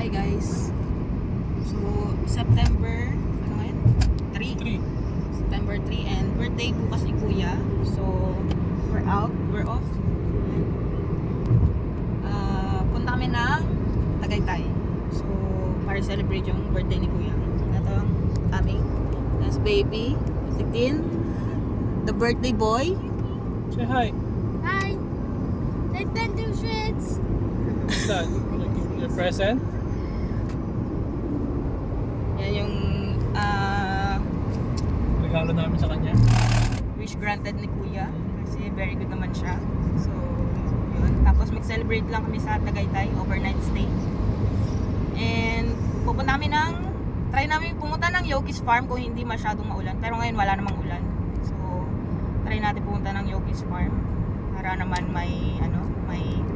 Tagaytay guys. So, September, ano ngayon? 3? September 3 and birthday bukas ni Kuya. So, we're off. Punta kami ng Tagaytay. So, para celebrate yung birthday ni Kuya. Ito ang aming last baby, Titin, the birthday boy. Say hi. Hi! Nintendo Switch! What's that? Your present? Yan yung Regalo namin sa kanya. wish granted ni Kuya. Kasi very good naman siya. So, yun. Tapos mag-celebrate lang kami sa Tagaytay, overnight stay. And pupunta kami try namin pumunta ng Yoki's Farm kung hindi masyadong maulan. Pero ngayon wala namang ulan. So, try natin pumunta ng Yoki's Farm para naman may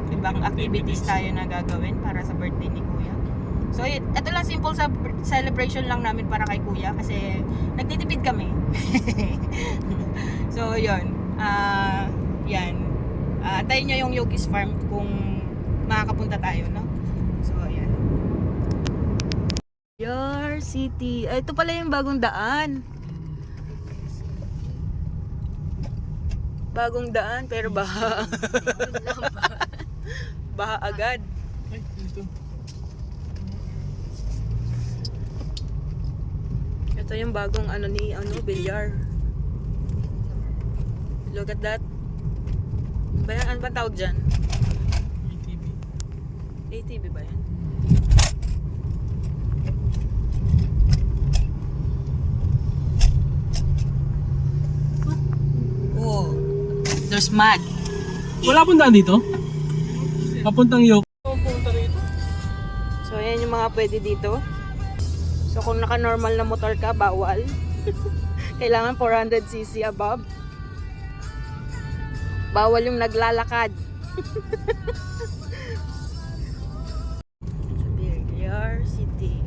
ibang activities tayo na gagawin para sa birthday ni Kuya. So, ito lang simple sa celebration lang namin para kay Kuya kasi nagtitipid kami. So, yun. Yan. Antayin nyo yung Yoki's Farm kung makakapunta tayo, no? So, yan. Your City. Ito pala yung bagong daan. Bagong daan pero baha. Baha agad. Ay, dito. Ito yung bagong bilyar. Look at that. Ano ba tawag dyan? ATV. ATV ba yan? Oh, there's mud. Wala pong daan dito? Papuntang Yok. Punta rito. So, ayan yung mga pwede dito. So, kung naka-normal na motor ka, bawal. Kailangan 400cc above. Bawal yung naglalakad. Bilyar City.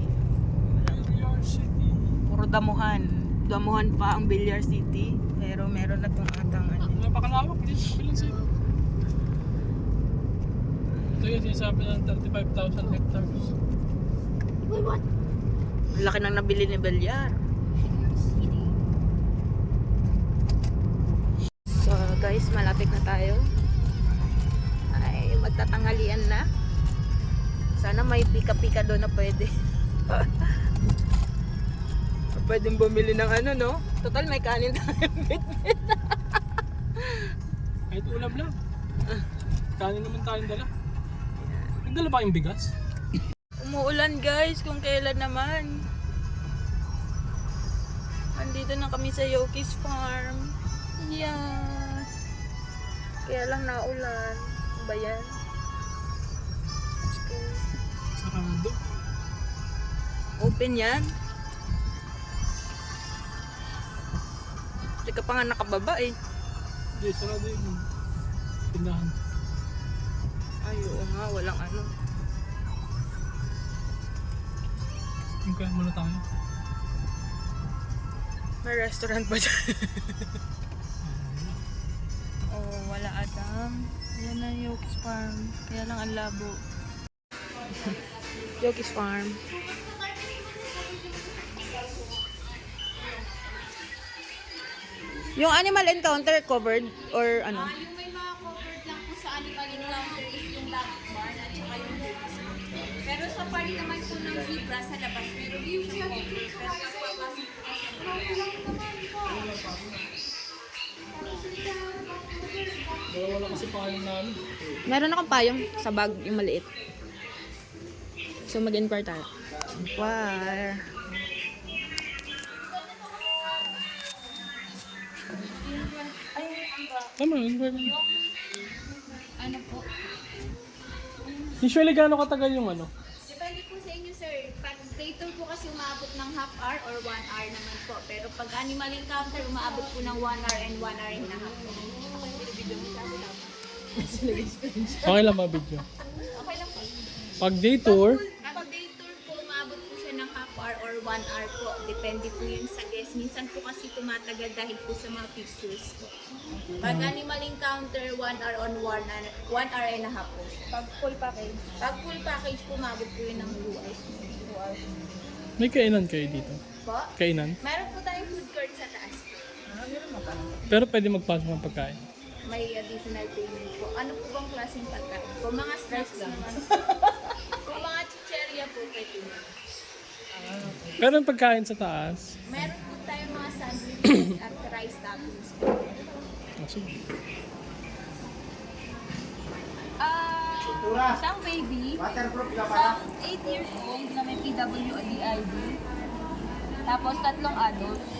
Your city. Puro damuhan. Damuhan pa ang Bilyar City. Pero meron na itong atang Napakalawak din. Kabilang sa'yo. Ito yung sinasabi ng 35,000 hectares. Wait, what? laki nang nabili ni Bilyar. So guys, malapit na tayo. Ay, magtatanghalian na. Sana may pika-pika doon na pwede. Pwedeng bumili ng no? Total may kanin tayo. Kahit ulam lang. Kanin naman tayong dala. Nagdala pa yung bigas? Umuulan guys, kung kailan naman. Andito na kami sa Yoki's Farm. Yeah. Kaya lang naulan. Ano ba yan? Let's go. Sarado. Open yan. Hindi ka pa nga nakababa eh. Hindi, sarado yung tindahan. Ay, oo nga, walang Kaya muna tayo. May restaurant ba dyan? Oh, wala atang. Yan na Yoki's Farm. Kaya lang ang labo. Yoki's Farm. Yung animal encounter covered or ano? Yung may mga covered lang po sa animal encounter is yung lab barn at saka yung birds. Pero sa part naman po ng zebra sa labas, meron yung covered. Pero papasok po kasi Dalawa lang kasi pangalan namin. Meron akong payong sa bag, yung maliit. So mag-inquire tayo. Inquire. Tama, ano po. usually gaano katagal yung Depende po sa inyo sir. Pag day tour po kasi umaabot ng half hour or 1 hour naman po. Pero pag animal encounter, umaabot po ng 1 hour and 1 hour and a half. Okay lang ma-video. Okay lang po. Pag day tour, Pag day tour po, umaabot po siya ng half hour or 1 hour po. Depende po yun sa guest. Minsan po kasi tumatagal dahil po sa mga pictures po. Pag animal encounter, 1 hour on 1 hour and a half po. Pag full package. Pag full package po, umaabot po yun ng 2 hours. May kainan kayo dito? Po? Kainan? Meron po tayong food court sa taas. Pero pwede magpasok ng pagkain. May additional payment po. Ano po bang klaseng pagkain? Kung mga snacks naman. Kung mga chicheria po, pwede na. Pero ang pagkain sa taas, Meron po tayong mga sandwiches at rice toppings po. sige. Isang baby, isang 8 years old na may PWD ID, tapos 3 adults.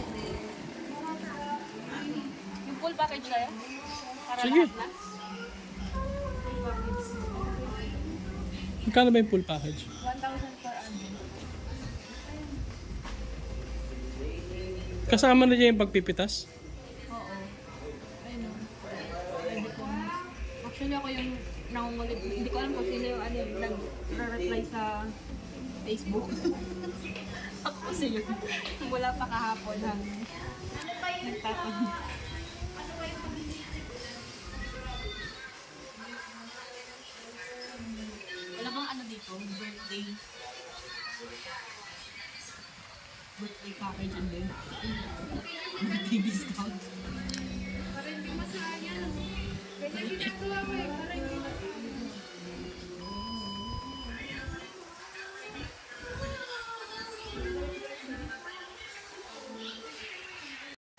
Yung full package na yun? Para Sige. lahat na? Magkano ba yung full package? 1,000 per adult. Kasama na dyan yung pagpipitas? Oo. Ayun. Pwede po. Actually ako yung nangungulit. Hindi ko alam kung sino yung nag-reply sa Facebook. Ako kasi yun. Mula pa kahapon hanggang nagtatanong. Wala bang ano dito? Birthday package and then birthday discount.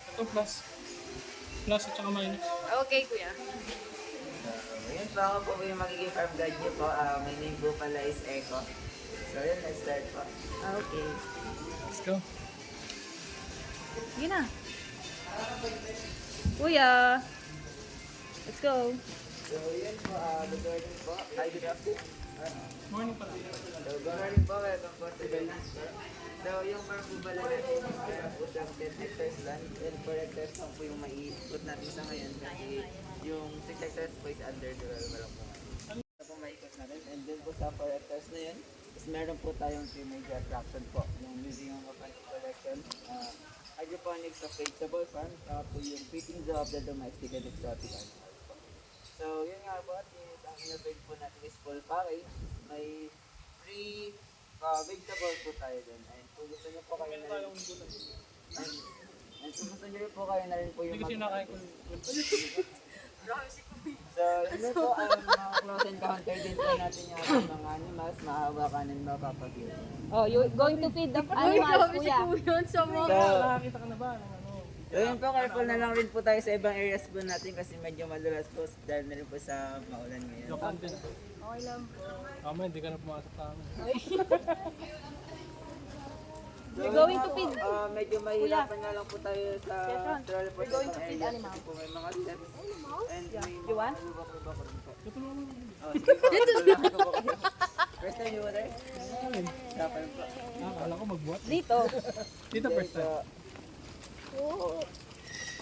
Ito plus. Plus at saka minus. Okay, kuya. Yun po, ako po yung magiging farm guide niyo po. My name po pala is Echo. So yun, let's start po. Okay. Let's go. Sige na. Kuya. Let's go. So yun po, good morning po. Hi, good afternoon. Morning pala. So good morning po, welcome po to the lunch po. So yung farm po pala natin is meron po siyang 10 hectares land. And 4 hectares lang po yung maiikot natin sa ngayon kasi yung 6 hectares po is under development po. Ito po maiikot natin. And then po sa 4 hectares na yun, is meron po tayong 3 major attraction po. Yung Museum of Antique Collection, hydroponics of vegetable farm, po yung feeding zoo of the domestic and exotic animals po. So yun nga po, since ang innovate po natin is full package, may free vegetable po tayo dun. And kung gusto nyo po kayo na rin, and kung gusto nyo rin po kayo na rin po yung Hindi kasi nakain ko. So, yun po, mga close encounter din po natin yung ating mga animals, mahawakan and mapapagil. Oh, you going to feed the animals, kuya. So, Nakakita ka na ba? Ng ano? yun po, careful na lang rin po tayo sa ibang areas po natin kasi medyo madulas po dahil na rin po sa maulan ngayon. Joke lang din. Okay lang po. Tama, hindi ka na pumasok sa amin. You're going to feed. Medyo mahirapan nga lang po tayo sa travel po We're sa going to ibang feed areas animals. kasi po may mga steps. And may You want? lubak-lubak rin po. Oh, sige po, tulungan ko po kayo. First time you were there? Sapan po. Akala ko magbuhat. Dito. Dito first time.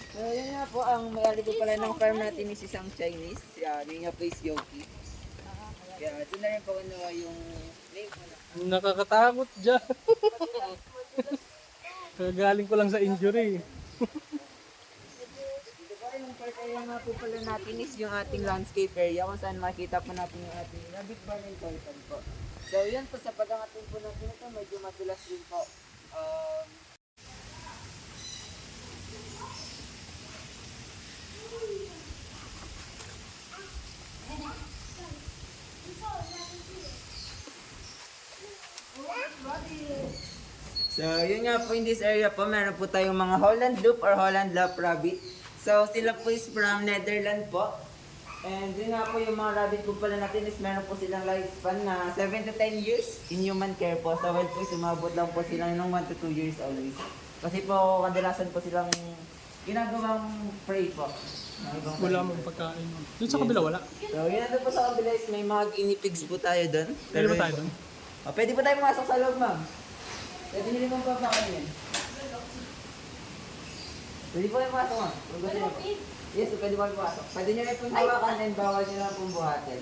So yun nga po, ang may-ari po pala ng farm natin is isang Chinese. Name niya po is Yoki. Kaya ito na rin po ano yung name ko na. Nakakatakot dyan. Kagaling ko lang sa injury. Dito po rin yung part area nga po pala natin is yung ating landscape area kung saan makita po natin yung ating rabbit barn and toilet po. So yun po, sa pag-angatin po natin ito, medyo madulas din po. So, yun nga po in this area po, meron po tayong mga Holland Loop or Holland Lap Rabbit. So, sila po is from Netherlands po. And yun nga po yung mga rabbit po pala natin is meron po silang lifespan na 7 to 10 years in human care po. So, well po, sumabot lang po sila ng 1 to 2 years always. Kasi po, kadalasan po silang ginagawang prey po. Ng ibang Wala prey. mong pagkain. Doon sa kabila wala. So, yun na po sa kabila is may mga guinea pigs po tayo doon. Pwede ba tayo doon? Pwede po tayo pumasok sa loob, ma'am. Pwede nyo rin papakain yan. Pwede po kayo pumasok, ma'am. Kung gusto nyo po. Yes, pwede po kayo pumasok. Pwede nyo rin pong hawakan and bawal nyo lang pong buhatin.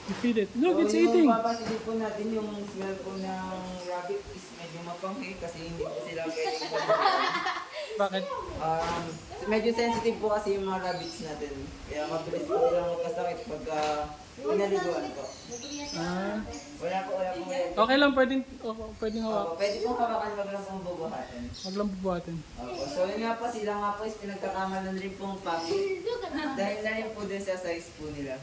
You feed it. Look, it's So, eating. yung papasilip po natin yung smell po ng rabbit is medyo mapanghi kasi hindi po sila pwede Bakit? Medyo sensitive po kasi yung mga rabbits natin. Kaya mabilis po silang magkasakit pagka pinaliguan po. Ah, Wala po. okay lang, pwedeng hawak. Pwede pong hawakan, wag lang pong bubuhatin. Wag lang bubuhatin. Opo. So yun nga po, sila nga po is pinagkakamalan rin pong puppy. Dahil na rin po din sa size po nila.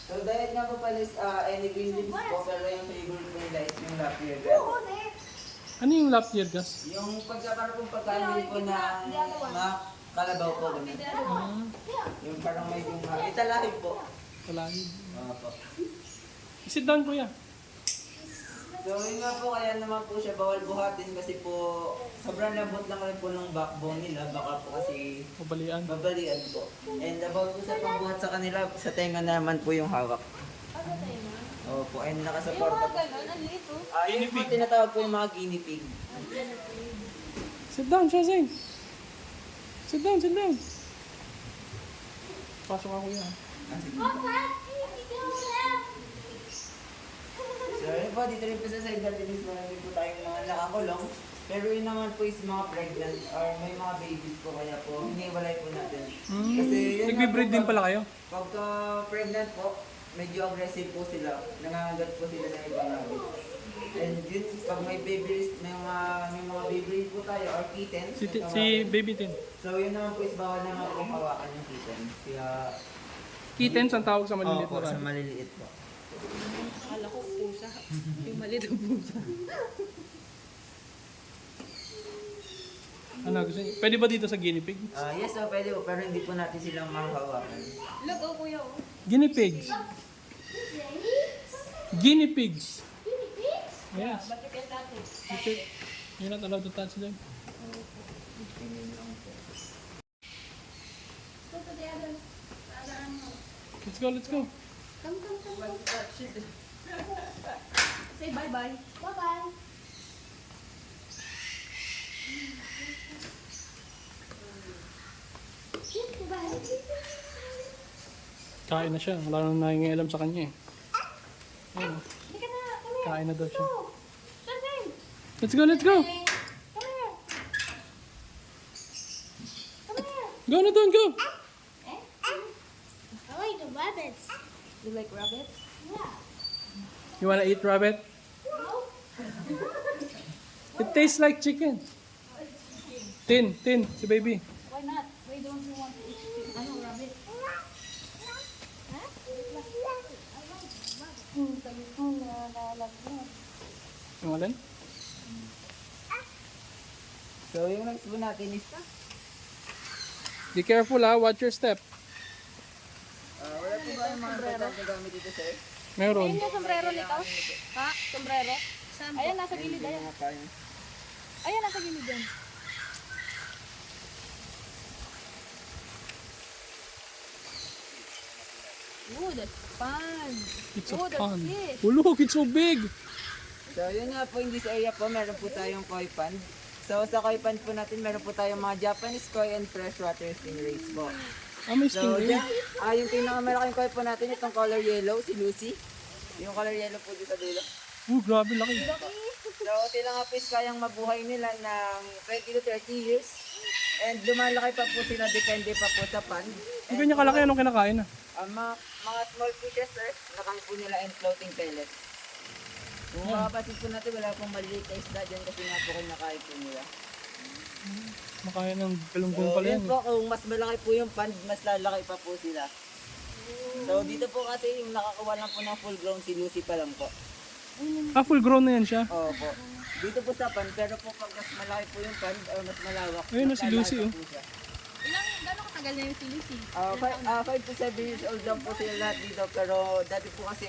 So dahil nga po pala is any green leaves po, pero yung favorite po nila is yung lapierre grass. Ano yung lap year gas? Yung pagkakaroon pong pagkamili po ng mga kalabaw po. Ganun. Ah, Yung parang may yung italahib po. kalahid. Opo. Sit down, kuya. So yun nga po, kaya naman po siya bawal buhatin kasi po sobrang lambot lang rin po ng backbone nila. Baka po kasi Pabalian. babalian po. And about po sa pagbuhat sa kanila, sa tenga naman po yung hawak. Opo, and nakasupport po. Yun po tinatawag po yung mga guinea pig. Sit down, Shazane. Sit down, sit down. Pasok ako yan. So yun po, dito rin po sa side natin is marami po tayong mga nakakulong. Pero yun naman po is mga pregnant or may mga babies po, kaya po hiniwalay po natin. Kasi yun nga Nagbe-breed po, din pala kayo? Pagka pregnant po, medyo aggressive po sila. Nangangagat po sila ng ibang rabbit. And yun, pag may babies, may mga baby po tayo or kittens. Si Baby Tin. So yun naman po is bawal naman po hawakan yung kittens. Kaya, Kittens ang tawag sa maliliit opo, na sa rabbit. maliliit po. Akala ko pusa. Yung maliit ang pusa. Ano gusto niyo? Pwede ba dito sa guinea pig? Yes, so pwede po, pero hindi po natin silang mahahawakan. Look, oh kuya, oh. Guinea pigs. Guinea pigs. Yes. But you can touch it. You check. You're not allowed to touch them. Let's go, let's go. Say bye-bye. Kain na siya. Wala nang nangingialam sa kanya eh. Ayun. Kain na daw siya. Let's go, let's go. Go na doon, go. You like rabbits? You wanna eat rabbit? It tastes like chicken. Tin, si baby. Why not? Why don't you want to eat chicken? Ano, rabbit? Yung alin? So yung next po natin is, Be careful ha, watch your step. wala po ba yung mga importante gamit dito, sir? Meron. Ayun yung sombrero nito. Ha? Sombrero? Ayan, nasa gilid. Ayan. Mga pain. Ayan, nasa gilid yan. Oh, that's fun. It's a Oh, that's pond. fish. Oh look, it's so big. So yun nga po, in this area po, meron po tayong koi pond. So sa koi pond po natin, meron po tayong mga Japanese koi and freshwater stingrays po. Ah, may So stingray. dyan, yung pinakamalaking koi po natin, itong color yellow, si Lucy. Yung color yellow po dito sa dulo. Oh, grabe laki. So sila nga po is kayang mabuhay nila ng 20 to 30 years. And lumalaki pa po sila, depende pa po sa pond. Ang ganyan kalaki, anong kinakain na? Mga small fishes, sir, nakain po nila and floating pellets. Kung makapasin po natin, wala pong maliliit na isda dyan kasi nga po kinakain po nila. Makain ng galunggong pala yan. yun po, kung mas malaki po yung pond, mas lalaki pa po sila. So dito po kasi yung nakakuha lang po ng full grown si Lucy pa lang po. Ah, full grown na yan siya. Opo. Dito po sa pond, pero po pag mas malaki po yung pond or mas malawak, Ayun na mas si Lucy, lalaki oh. pa po siya. Gano'ng katagal na yung si Lucy? 5 to 7 years old lang po sila lahat dito, pero dati po kasi,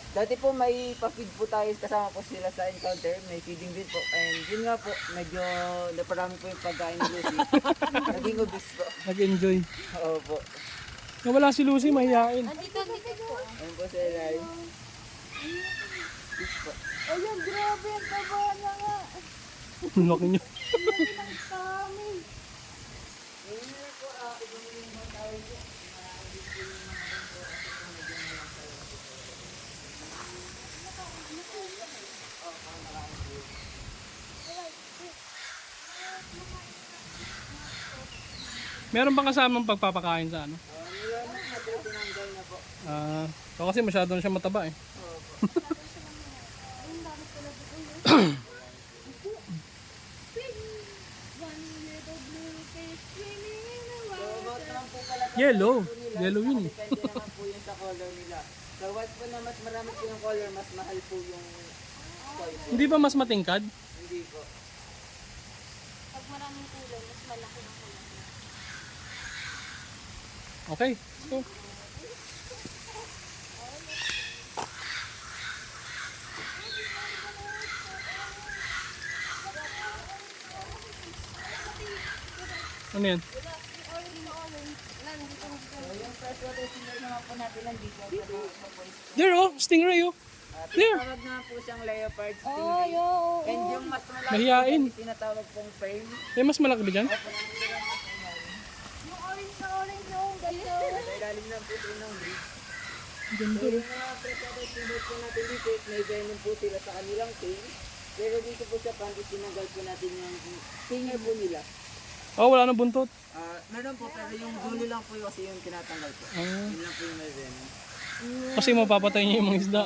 dati po may pa-feed po tayo, kasama po sila sa encounter, may feeding din po. And yun nga po, medyo naparami po yung pagkain ni Lucy. Naging obese po. Nag-enjoy. Opo. Nawala si Lucy, mahihain. Dito po. Ayun po sa ilalim. Fish po. Ayun, grabe. Ang taba na nga. Ang laki niya. Ang kami. Meron bang kasamang pagpapakain sa ano? Nilamas na po, tinanggal na po. Kasi masyado na siya mataba eh. So, about naman po pala sa Yellow. po nila, Yellow yun eh. depende naman po yun sa color nila. So, once po na mas marami po yung color, mas mahal po yung toy po. Hindi ba mas matingkad? Hindi po. Pag maraming kulay, mas malaki ang kulay. Okay, let's go. Ano yan? So, yung freshwater sinner naman po natin nandito sa mga boys. There oh, stingray oh. There. Tinatawag naman po siyang leopard stingray. And yung mas malaki Mahiyain. po, tinatawag pong frame. Eh, mas malaki ba dyan? Sa ilalim ng puso ng bridge. So, yung mga freshwater sinner po natin dito is may venom po sila sa kanilang tail. Pero dito po sa panty, tinanggal po natin yung stinger po nila. Oh, wala nang buntot. Meron po, pero yung dulo lang po kasi yung tinatanggal po. Yun lang po yung may venom. Kasi mapapatay niya yung mga isda.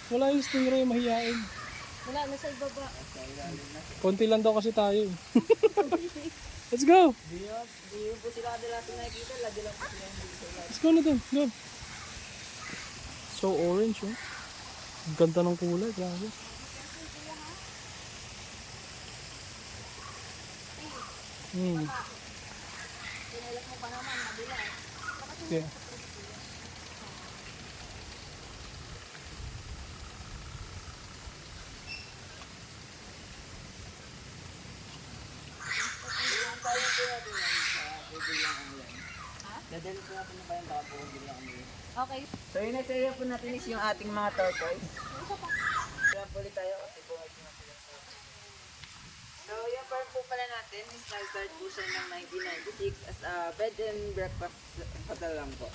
Wala yung stingray, mahiyain. Wala, nasa ibaba. Konti lang daw kasi tayo. Let's go! Di po sila kadalasan nakikita, lagi lang po sila yung dito. Let's go na dun. Go. So orange oh. Ang ganda ng kulay, grabe. Yeah. Dadali po natin na kayo, baka po lang kami. Okay. So yung next area po natin is yung ating mga tortoise. Kaya po ulit tayo kasi po ito na sila. So yung farm po pala natin is nag-start po siya ng 1996 as a bed and breakfast hotel lang po.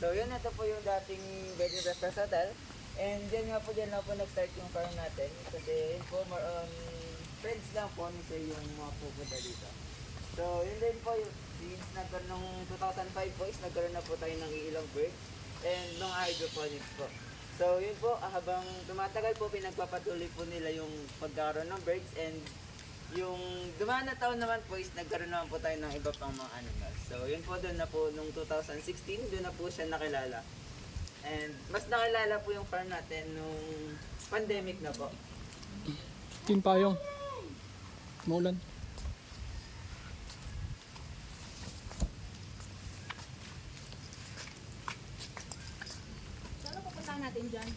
So yun, ito po yung dating bed and breakfast hotel. And dyan lang po nag-start yung farm natin. Kasi yun po more on friends lang po ni sir yung mga pupunta dito. So yun din po yung since nagkaroon ng 2005 po is nagkaroon na po tayo ng ilang birds and ng hydroponics po. So yun po, habang tumatagal po pinagpapatuloy po nila yung pagkakaroon ng birds and yung dumaan na taon naman po is nagkaroon naman po tayo ng iba pang mga animals. So yun po, doon na po nung 2016, doon na po siya nakilala. And mas nakilala po yung farm natin nung pandemic na po. Tinpayong. Maulan. Saan pupuntahan natin dyan?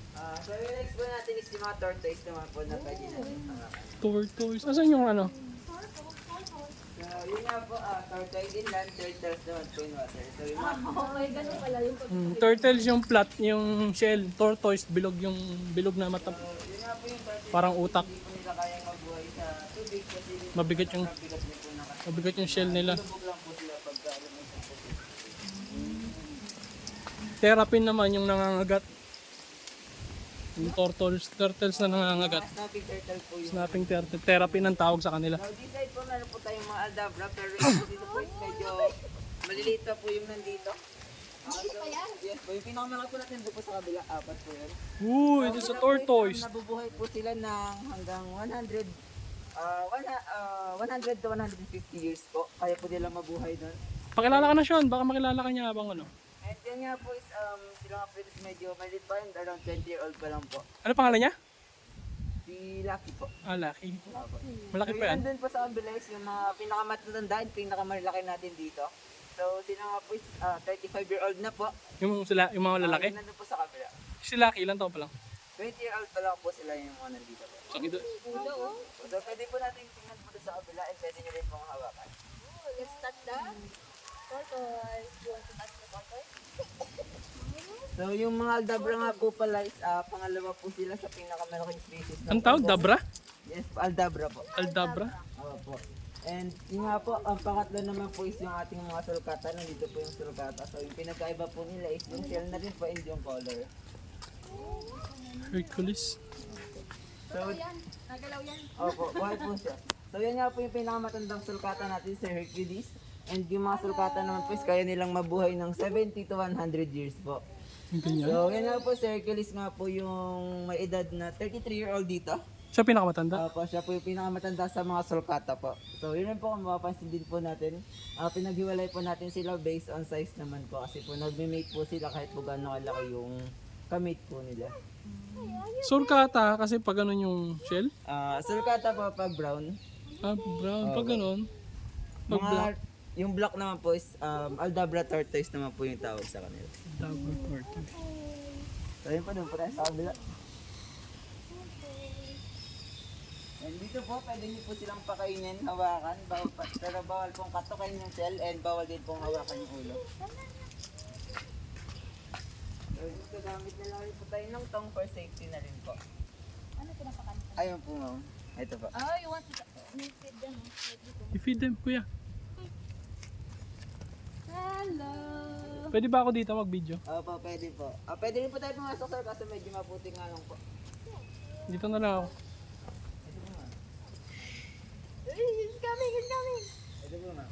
So yung next po natin is yung mga tortoise naman po na pwede natin pangalan. Tortoise. Asan yung ano? So yun nga po, tortoise inland, turtles naman po in water. So yung mga Okay, ganun pala yung Turtles yung flat, yung shell. Tortoise, bilog yung bilog na mata. yun nga po yung tortoise. Parang utak. Hindi po nila kayang mabuhay sa tubig kasi Mabigat yung mabigat din po na kasi. mabigat yung shell nila. Lubog lang po sila pagka lumay sa tubig. Terrapin naman yung nangangagat. Yung turtles na nangangagat. Snapping turtle po yung Snapping turtle. Terrapin ang tawag sa kanila. Now, this side po meron po tayong mga aldabra, pero yung dito po is medyo maliliit pa po yung nandito. Yes po, yung pinakamalaki po natin doon po sa kabila, 4 po yun. Uy, ito sa tortoise. Nabubuhay po sila ng hanggang 100 to 150 years po. Kaya po nila mabuhay doon. Pakilala ka na Sean, baka makilala ka niya habang ano. And yan nga po is sila nga po is medyo maliit pa rin, around 20-year-old pa lang po. Ano pangalan niya? Si Lucky po. Ah, Lucky. Malaki So pa yan. yun din po sa ambulance, yung mga pinakamatanda, pinakamalaki natin dito. So sila nga po is 35-year-old na po. Yung mga lalaki. Yun nandun po sa kabila. Si Lucky, ilan taon pa lang? 20-year-old pa lang po sila yung mga nandito po. Sa ito. So pwede po natin tingnan po doon sa kabila and pwede nyo rin pong hawakan. Let's touch the tortoise. You want to touch the tortoise? So yung mga aldabra nga po pala is pangalawa po sila sa pinakamalaking species. ng Ang tawag, tortoise. Dabra? Yes, aldabra po. Aldabra? Oo po. And yun nga po, ang pangatlo naman po is yung ating mga sulcata. Nandito po yung sulcata. So yung pinagkaiba po nila is yung shell na rin po and yung color. Hercules. So, Nagalaw yan. opo, buhay po siya. So yan nga po yung pinakamatandang sulkata natin si Hercules. And yung mga sulkata naman po is kaya nilang mabuhay ng 70 to 100 years po. Yung ganyan. So yan nga po si Hercules nga po yung may edad na 33-year-old dito. Siya pinakamatanda. Po, siya po yung pinakamatanda sa mga sulkata po. So yun rin po kung mapapansin din po natin. Pinaghiwalay po natin sila based on size naman po. Kasi po nagme-mate po sila kahit po gano'ng kalaki yung kamate po nila. Sulcata kasi pag ganun yung shell. Sulcata po pag brown. Ah, brown. Pag ganun. Pag black. Yung black naman po is Aldabra tortoise naman po yung tawag sa kanila. Double tortoise. So yun po, doon po tayo sa kabila. And dito po, pwede niyo po silang pakainin, hawakan, pero bawal pong katukain yung shell and bawal din pong hawakan yung ulo. So dito gamit na lang rin po tayo ng tong for safety na rin po. Ano pinapakan? Ayun po ma'am. Ito po. Oh, you want to feed them, no? Like dito. I-feed them, kuya. Hello! Pwede ba ako dito mag-video? Opo, pwede po. Pwede rin po tayo pumasok sir kasi medyo maputi nga lang po. Dito na lang ako. Ito po ma'am. He's coming, he's coming! Ito po ma'am.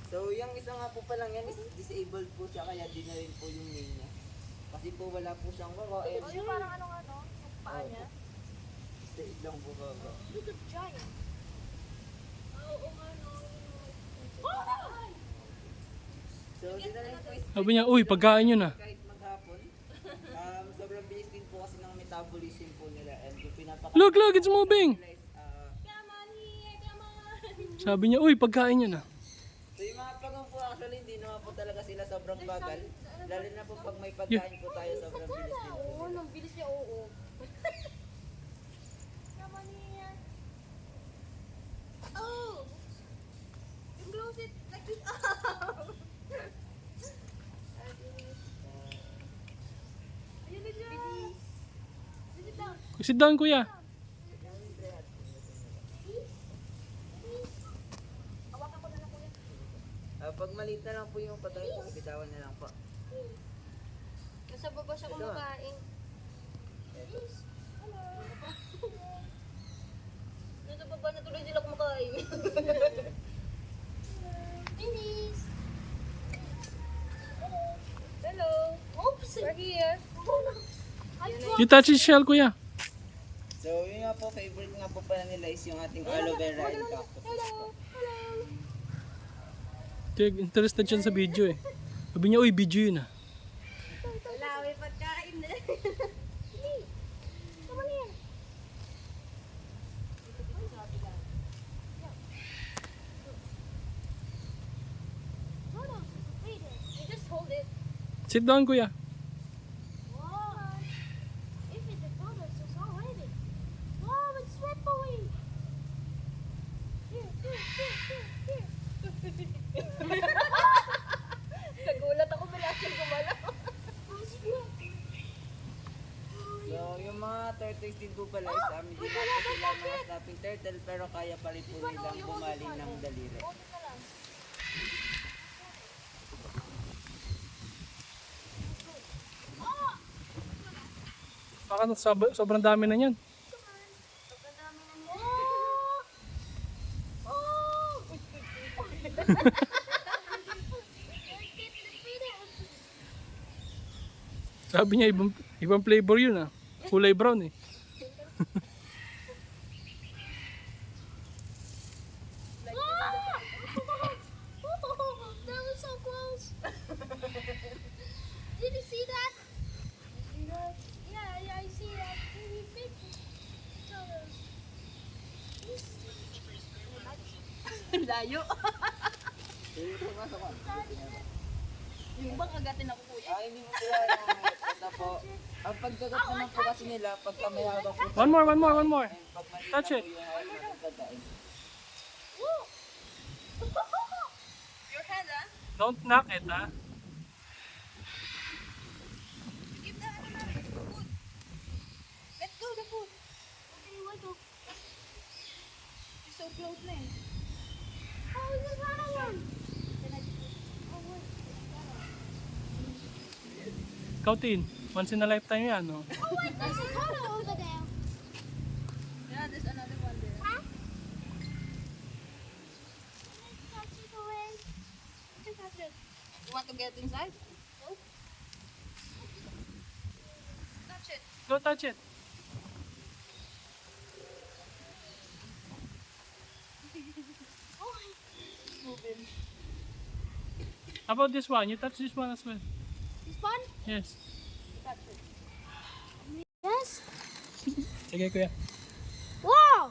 So, yung isa nga po palang yan is disabled po siya kaya di na rin po yung name niya. Kasi po wala po siyang wako and Yung parang ano, yung paa niya. straight lang po ba. Look at giant. So, di na rin po is Sabi niya, uy, pagkain yun ah. kahit maghapon. Sobrang bilis din po kasi ng metabolism po nila and yung pinapakain Look, look, it's moving. nila is Come on here, come on! Sabi niya, uy, pagkain yun ah. so yung mga pagong po actually hindi naman po talaga sila sobrang bagal. Lalo na po pag may pagkain po tayo sobrang bilis din po. Oo, nung bilis niya, oo. Come on here. Oh! You close it like this. Ayun na siya. Sit down. Sit down, kuya. Hawakan ko na lang kuya. Pag maliit na lang po yung pagkain po, bitawan na lang po. Nasa baba siya kumakain. Nasa baba na tuloy sila kumakain. Denise! Hello! Oops! We're here! You touch his shell, kuya. So yun nga po, favorite nga po pala nila is yung ating aloe vera and cactus. Hello! Hello! Tig, interested siya sa video eh. Sabi niya, uy, video yun ah. Wala, may pagkain na. Come on here. No, no, wait. You just hold it. Sit down, kuya. Wow. If it's a photo, it's already. Wow, it's swept away. Here. Nagulat ako, bilang siya gumalaw. So yung mga tortoise din po pala is hindi na po sila mga snapping turtle pero kaya pa rin po nilang bumali ng daliri. Baka sobrang dami na yan. Sabi niya, ibang flavor yun ah. Kulay brown eh. That was so close. Did you see that? Yeah, I see that. Really big. Layo. So yung pumasok ko. Yung bang agatin ako kuya? Hindi mo sila yung ito po. Ang pagkagat naman po kasi nila pagka may hawak po. One more. And pag maliit Touch na it. po yung hawak ng pagkain. Your hand ah? Don't knock it ah. Give the food. Let go the food. Okay, wait. You're so close na eh. Oh, there's another one. Ikaw, Tin. Once in a lifetime yan, no? There's a turtle over there. Yeah, there's another one there. Touch it away. Touch it. You want to get inside? Touch it. Go touch it. How about this one? You touch this one as well. This one? Yes. Yes. Sige, kuya. Wow.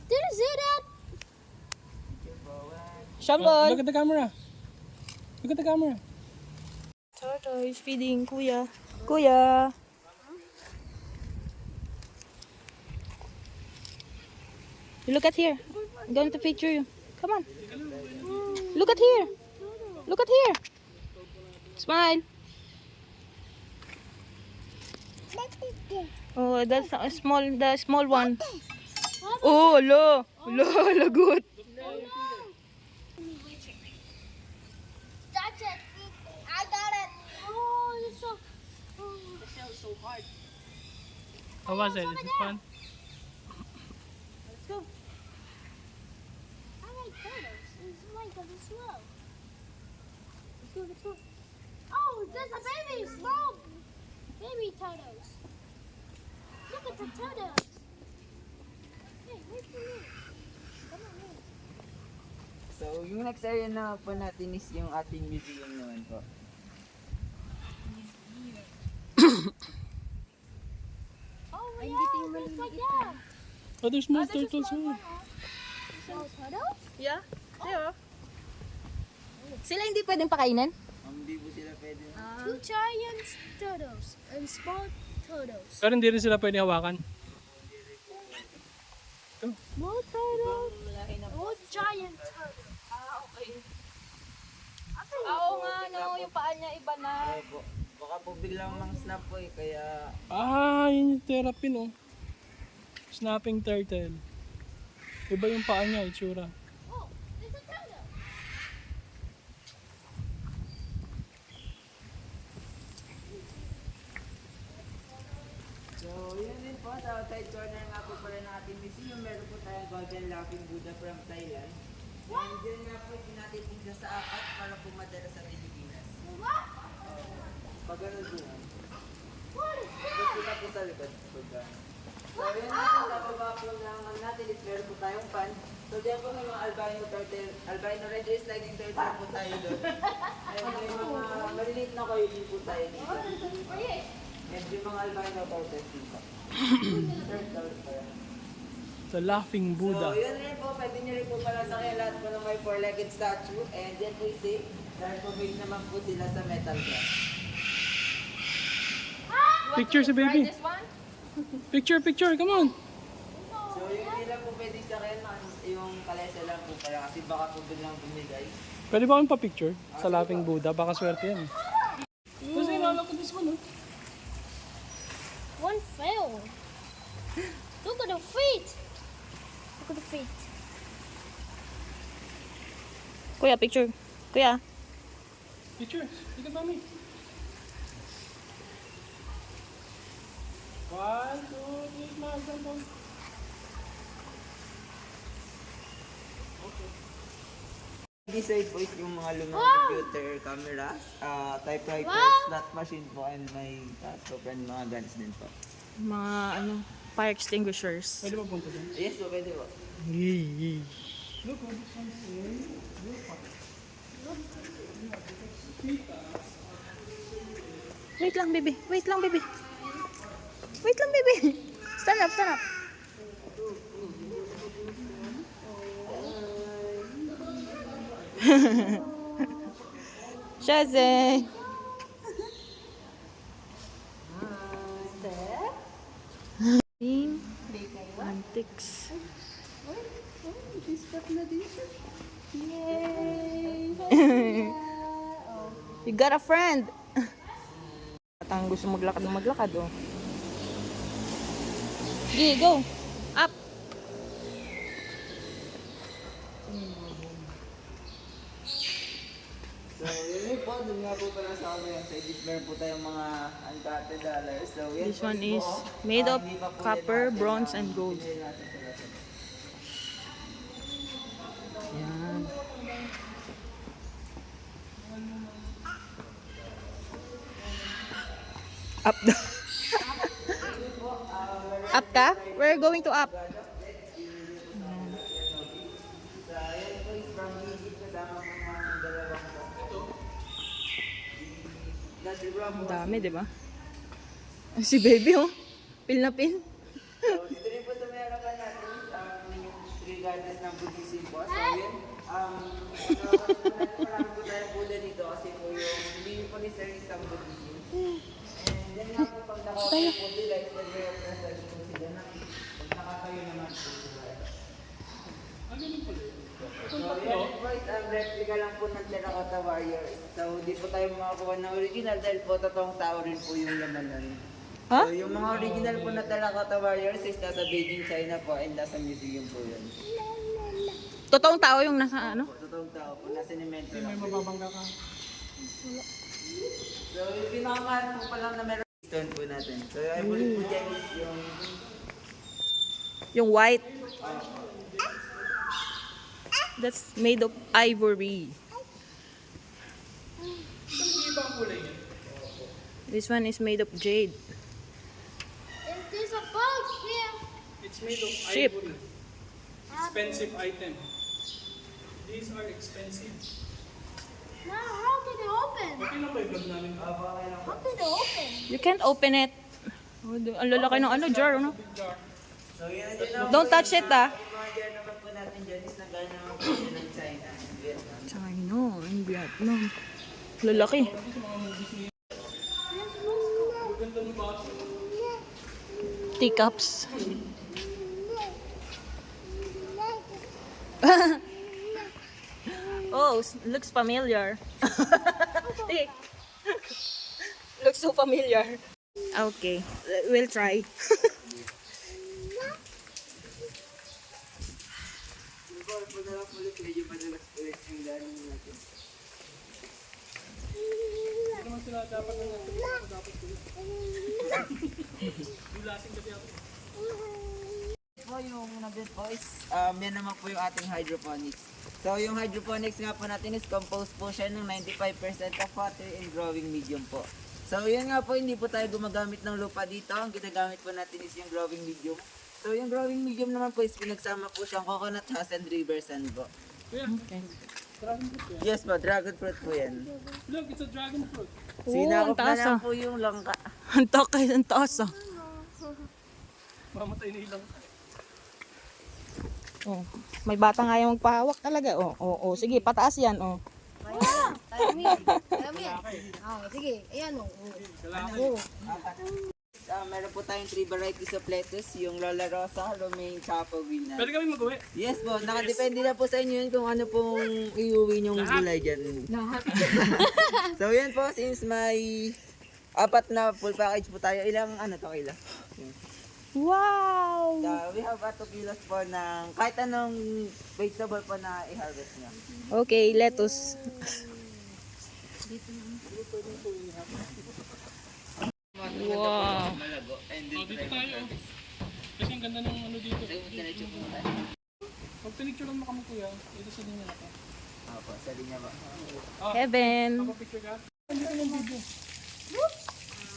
Did you see that? Shambol! Look at the camera. Look at the camera. Turtle is feeding kuya. Kuya! You look at here. I'm going to picture you. Come on. Look at here. Look at here. Smile. Oh, that's a small, the small one. Oh, lo. Lo, lagot. Touch it. I got it. Oh, it's so. Oh. The shell is so hard. How was it? Is it fun? Let's go. I like turtles. It's like a slow. Let's go, let's go. Oh, there's a baby, small baby turtles. Look at the turtles. Hey, wait for me. Come on, here. So, yung next area na po natin is yung ating museum naman po. Oh, yeah, just like that. Oh, there's more turtles here. Small turtles? Yeah. Diba? Sila hindi pwedeng pakainin? Hindi po sila pwede. Two giant turtles and small turtles. Pero hindi rin sila pwede hawakan. Small turtles. One giant turtle. Oo nga, no. Yung paa niya iba na. Kaya po, baka po biglang mang snap po eh, kaya Ah, yun yung therapy, no? Snapping turtle. Iba yung paa niya, itsura. Oh, there's a turtle. So, yun din po, sa outside corner nga po pala ng ating museum, meron po tayong Golden Laughing Buddha from Thailand. And yun nga po, tinatitig na sa apat para po madala sa Pilipinas. What? Pag ano doon, What is tapos that? sila po sa likod. Pag, so, yun natin sa baba po naman natin is meron po tayong pan. So, diyan po may mga albino turtle, albino red ear sliding turtle po tayo doon. And may mga maliliit na koyli po tayo dito. And yung mga albino turtles dito. Turtle pa yan. The Laughing Buddha. So, yun rin po, pwede nyo rin po pala sa kaya lahat po ng may four-legged statue. And yan po yung safe. Dahil po made naman po sila sa metal glass. Picture si baby. This one? Picture, picture, come on. So, yung nila po pwede sa kaya yung kalesa lang po pala kasi baka po biglang bumigay. Pwede ba akong pa-picture sa Laughing Buddha? Baka swerte yan. Kasi look at this one, oh. One fell. Look at the feet. Look at the feet. Kuya, picture. Kuya. Picture. Look at mommy. 1, 2, 3, smile, smile. This side po is yung mga lumang computer, cameras, typewriter, slot machine po, and may task and mga guns din po. Mga ano, fire extinguishers. Pwede ba punta doon? Yes po, pwede po. Look, oh, this one is Wait lang, baby. Wait lang, baby. Wait lang, baby. Stand up, stand up. Shazay. Team Antics. Yay! You got a friend. At ang gusto maglakad na maglakad, oh. Sige, go. Up. So, yun po, dun nga po pala sa kamay sa edit, meron po tayong mga uncutted dollars. So, yan This po one yung is buo. made of Hindi pa po yan copper, natin, bronze, and gold. pinili natin sa lahat. Yan. Up daw. Up ka? We're going to up. Ang dami, di ba? Si baby, oh. Pil na pil. So, dito rin po sa may harapan natin, yung three gardens ng Buddhism po. So, yun, marami po tayong Buddha dito kasi po yung hindi po ni Sir isang Buddhism. And then nga po, pag nakakayo po sila, it's the way of presence po sila na pag nakakayo naman po sila. So, yan po is ang replica lang po ng Terracotta Warrior. So, di po tayo makakuha ng original dahil po totoong tao rin po yung laman nun. Ha? So, yung mga original po na Terracotta Warriors is nasa Beijing, China po and nasa museum po yun. Totoong tao yung nasa ano? Totoong tao po, nasa Nemento May lang po. mababangga ka. So, yung pinakamahal po pa lang na meron stone po natin. So, I believe po dyan is Yung white. That's made of ivory. This one is made of jade. And there's a bug here. It's made of Ship. ivory. Expensive item. These are expensive. Now, how can it open? Okay lang ba i-vlog namin? How can it open? You can't open it. Oh, ang lalaki ng ano, jar, no? Big jar. So, yan dyan Don't touch it, ah. Yung mga jar naman po natin dyan is nagana naman po dyan ng China and Vietnam. China and Vietnam. Lalaki. Ganda ng baso. Teacups. Oh, looks familiar. Hey. Looks so familiar. Okay, we'll try. Before po na lang ulit, medyo madalas ulit yung galing natin. Hindi naman sila dapat na natin. Dapat sila. Bulasing kasi ako. Po yung nabit po is, yan naman po yung ating hydroponics. So yung hydroponics nga po natin is composed po siya ng 95% of water and growing medium po. So yun nga po, hindi po tayo gumagamit ng lupa dito. Ang ginagamit po natin is yung growing medium. So yung growing medium naman po is pinagsama po siyang coconut husk and river sand po. Kuya, dragon fruit yan. Yes po, dragon fruit po yan. Look, it's a dragon fruit. Sinakop ang na taas, lang ah. po yung langka. Ang takay, ang taas ah. Mamatay na ilang. Oh, may bata nga yung magpahawak talaga. Oh, sige, pataas yan. Oh. Kaya mo yan. Kaya mo yan. Sige, ayan o. Meron po tayong 3 varieties of lettuce, yung Lola Rosa, Romaine, Chapo, Winner. Pwede kami mag-uwi. Yes po, nakadepende na po sa inyo yun kung ano pong iuwi nyong gulay dyan. So yan po, since may 4 na full package po tayo, ilang ano to kila? Wow! We have 2 kilos po ng kahit anong vegetable po na i-harvest nyo. Okay, lettuce. Wow. Malago. And Oh, dito tayo. Kasi ang ganda ng ano dito. diretso po tayo. Pag pinicturean mo kami kuya, ito sa linya na to. Opo, sa linya po. Heaven. Kapapicture ka? Hindi ko ng video.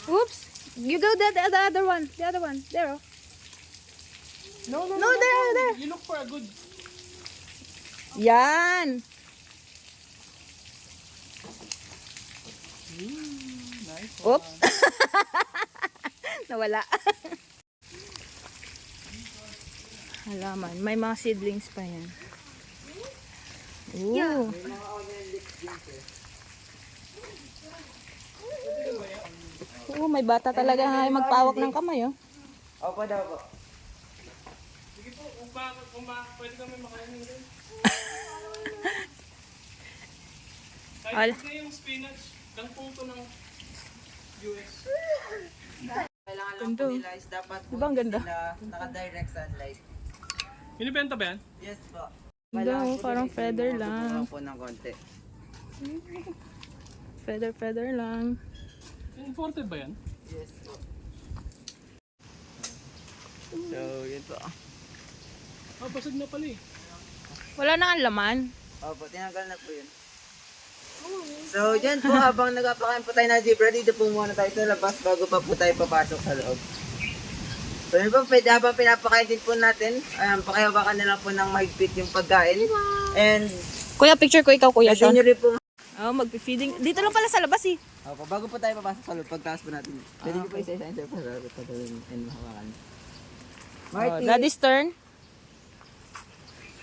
Oops. You go the other one. The other one. There. Oh. No, there. You look for a good. Yan. Nice. Oops. Nawala. Halaman. May mga seedlings pa yan. Ooh. Oo, may bata talaga nga magpawak ng kamay, oh. Opo daw po. Sige po, kung pwede kami makainin rin. Kahit na yung spinach, lang po ito ng US. Kailangan lang po nila is dapat po Diba ang ganda? sila naka-direct sunlight. Binibenta ba yan? Yes po. Ganda, Kailangan po parang nila is feather mga lang. tutukan po ng konti. Feather lang. Imported ba yan? Yes po. So, yun po. Ah, basag na pala eh. Wala na ang laman. Opo, tinanggal na po yun. So, dyan po, habang nagpapakain po tayo ng zebra, dito po muna tayo sa labas bago pa po tayo papasok sa loob. So, yun po, pwede habang pinapakain din po natin, pakihawakan na lang po ng mahigpit yung pagkain. And, Kuya, picture ko ikaw, Kuya pwede Sean. nyo rin po, Oh, magpi-feeding. Dito lang pala sa labas eh. opo, bago po tayo papasok sa loob, pagtaas po natin. Pwede nyo po isa-isa enter para patuloy and mahawakan. Oh, Marty! Daddy's turn.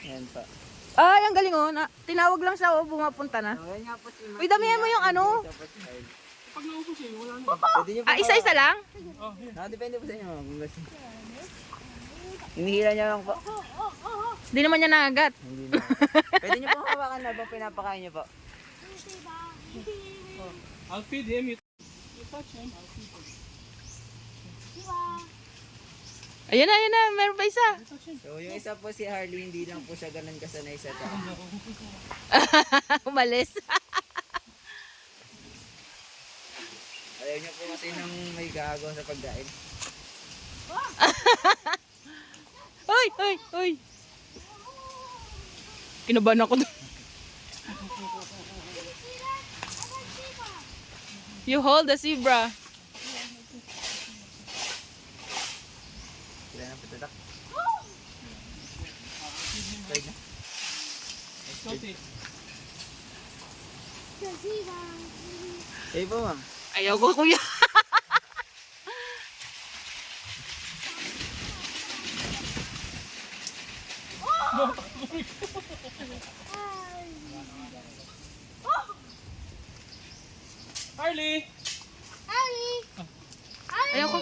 Yan po. Ay, ang galing oh. Tinawag lang siya oh, pumapunta na. So, yan nga po si Marty. Uy, damihan mo yung ano. Ito po si Kyle. Pag naubos eh, wala na. Pwede nyo po Isa-isa lang? Oh, here. Nakadepende po sa inyo, kung gusto. Hinihila niya lang po. Hindi naman niya nakagat. Hindi na. Pwede niyo po hawakan na habang pinapakain niyo po. I'll feed him. You touch him. I'll feed him. Ayan na. Meron pa isa. So, yung isa po si Harley, hindi lang po siya ganun kasanay sa tao. Umalis. Ayaw niyo po kasi nang may gago sa pagkain. Uy. Kinabahan ako doon. You hold the zebra. Sila na patatak. Side na. Salty. Hey po ma'am. Ayaw ko, Kuya. Harley! Ayaw ko.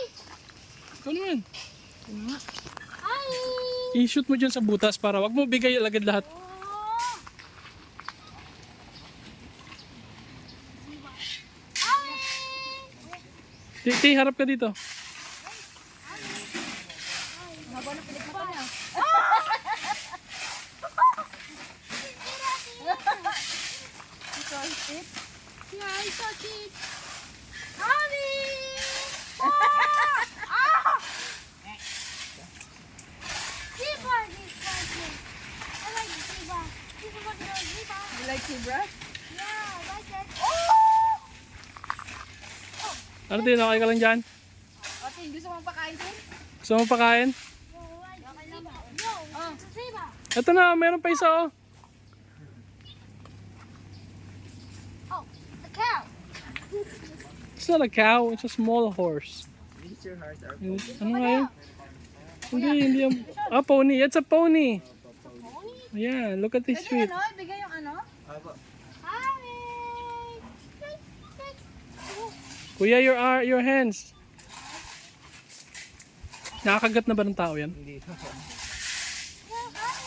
Ikaw naman. I-shoot mo dyan sa butas para wag mo bigay agad lahat. Ti, harap ka dito. Yeah, I saw it. Honey! Zebra is fighting. I like zebra. This is what the zebra. You like zebra? Yeah, I like it. Ano din, okay ka lang dyan? Ate, gusto mong pakain din? Gusto mo pakain? No, it's a zebra. Ito na, meron pa isa oh. Oh, the cow. It's not a cow, it's a small horse. Miniature horse or Ano nga yun? Hindi yung... Ah, pony. It's a pony. Yeah, look at this feet. Bigay yung ano? Apo. Honey! Kuya, your hands. Nakakagat na ba ng tao yan? Hindi po.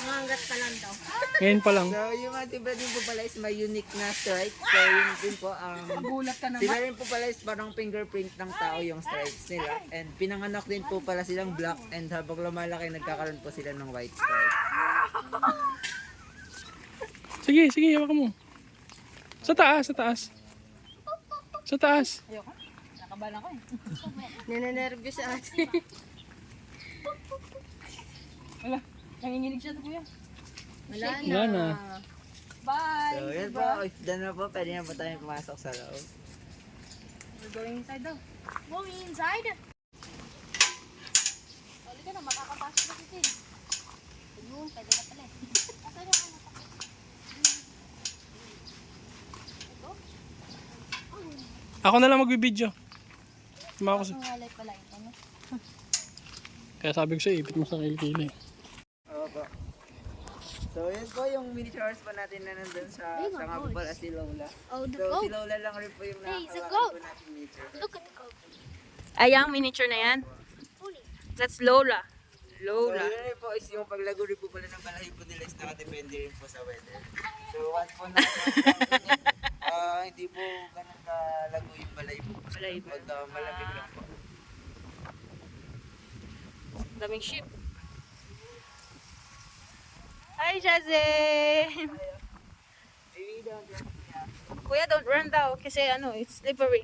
Mangat ka lang daw. Ngayon pa lang. So, yung mga zebra din po pala is may unique na stripe. So, yun din po ang... Gulat ka Sila rin po pala is parang fingerprint ng tao yung stripes nila. And pinanganak din po pala silang black and habang lumalaki nagkakaroon po sila ng white stripes. Sige, hawakan mo. Sa taas. Sa taas. Ayoko. Nakabalan ko eh. Ninenervyo siya ate. Wala. Nanginginig siya Kuya. Wala Wala na. Bye. So, yun po. If done na po, pwede na po tayo pumasok sa loob. We're going inside daw. Going inside. Oli ka na, makakapasok na si Tin. Ayun, pwede na pala eh. Asa na ano pa? Ako na lang magbibideo. Sumama ko sa... Pangalay pala ito, no? Kaya sabi ko sa'yo, ipit mo sa kilikili. Opo. So, yun po yung miniature horse po natin na nandun sa nga po pala si Lola. Oh, the So, si goat. Lola lang rin po yung Hey, it's a nakakawakan goat. po natin miniature. Look at the goat. Ay, ang miniature na yan. Pony. That's Lola. So, Lola. yun rin po is yung paglago rin po pala ng balahibo nila is nakadepende rin po sa weather. So, once po na hindi po ganun kalago yung balahibo. Balahibo. Pag malamig lang po. Daming sheep. Hi, Jazzy! Maybe down there. Kuya, don't run daw kasi it's slippery.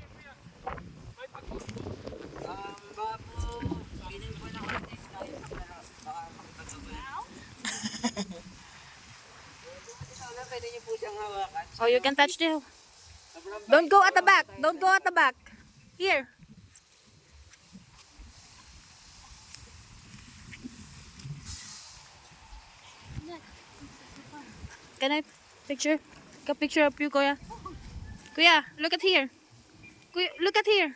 Baka po, feeling po ng artist na yun, pero baka makipagsabayan. Wala, pwede niyo po siyang hawakan. Oh, you can touch them. Sobrang Don't go at the back. Don't go at the back. Here. Can I picture? Take a picture of you, Kuya. Kuya, look at here. Kuya, look at here.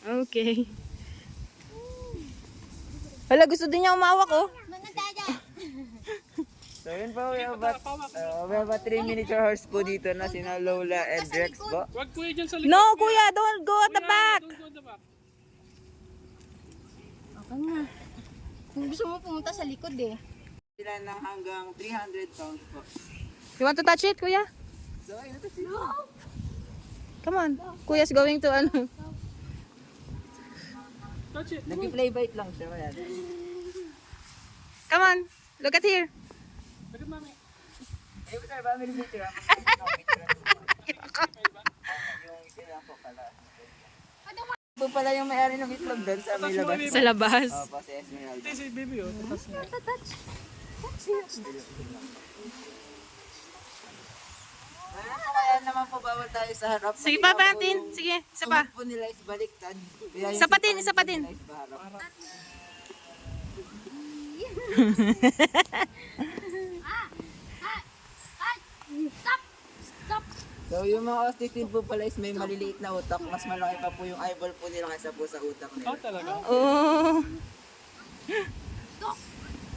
Okay. Hala, gusto din niya umawak, oh. So yun po, we have a 3 miniature horse po dito na sina Lola and Rex po. Wag kuya dyan sa likod. No, Kuya, don't go at the back. Don't go at the back. Okay nga. Kung gusto mo pumunta sa likod eh. Sila ng hanggang 300 pounds po. You want to touch it, Kuya? So ayun, ito sila. Come on. Kuya's going to Touch it. Nag-play bite lang siya. Kaya. Come on. Look at here. Look at mami. Ayun sir, family picture ako. Yung sila po pala. Po pala yung may-ari ng itlog doon sa may labas. Sa labas. Opo, si Esmeralda. Ito si baby oh. Touch niya. Kaya naman po bawal tayo sa harap. Sige pa, patin. Sige, isa pa. Sumunod po nila is baliktad. Kaya yung Isa pa din, sipahan isa pa po din. nila is baharap. Stop! Stop! So yung mga ostriches po pala is may maliliit na utak. Mas malaki pa po yung eyeball po nila kaysa po sa utak nila. Oh, talaga? Oh. Stop!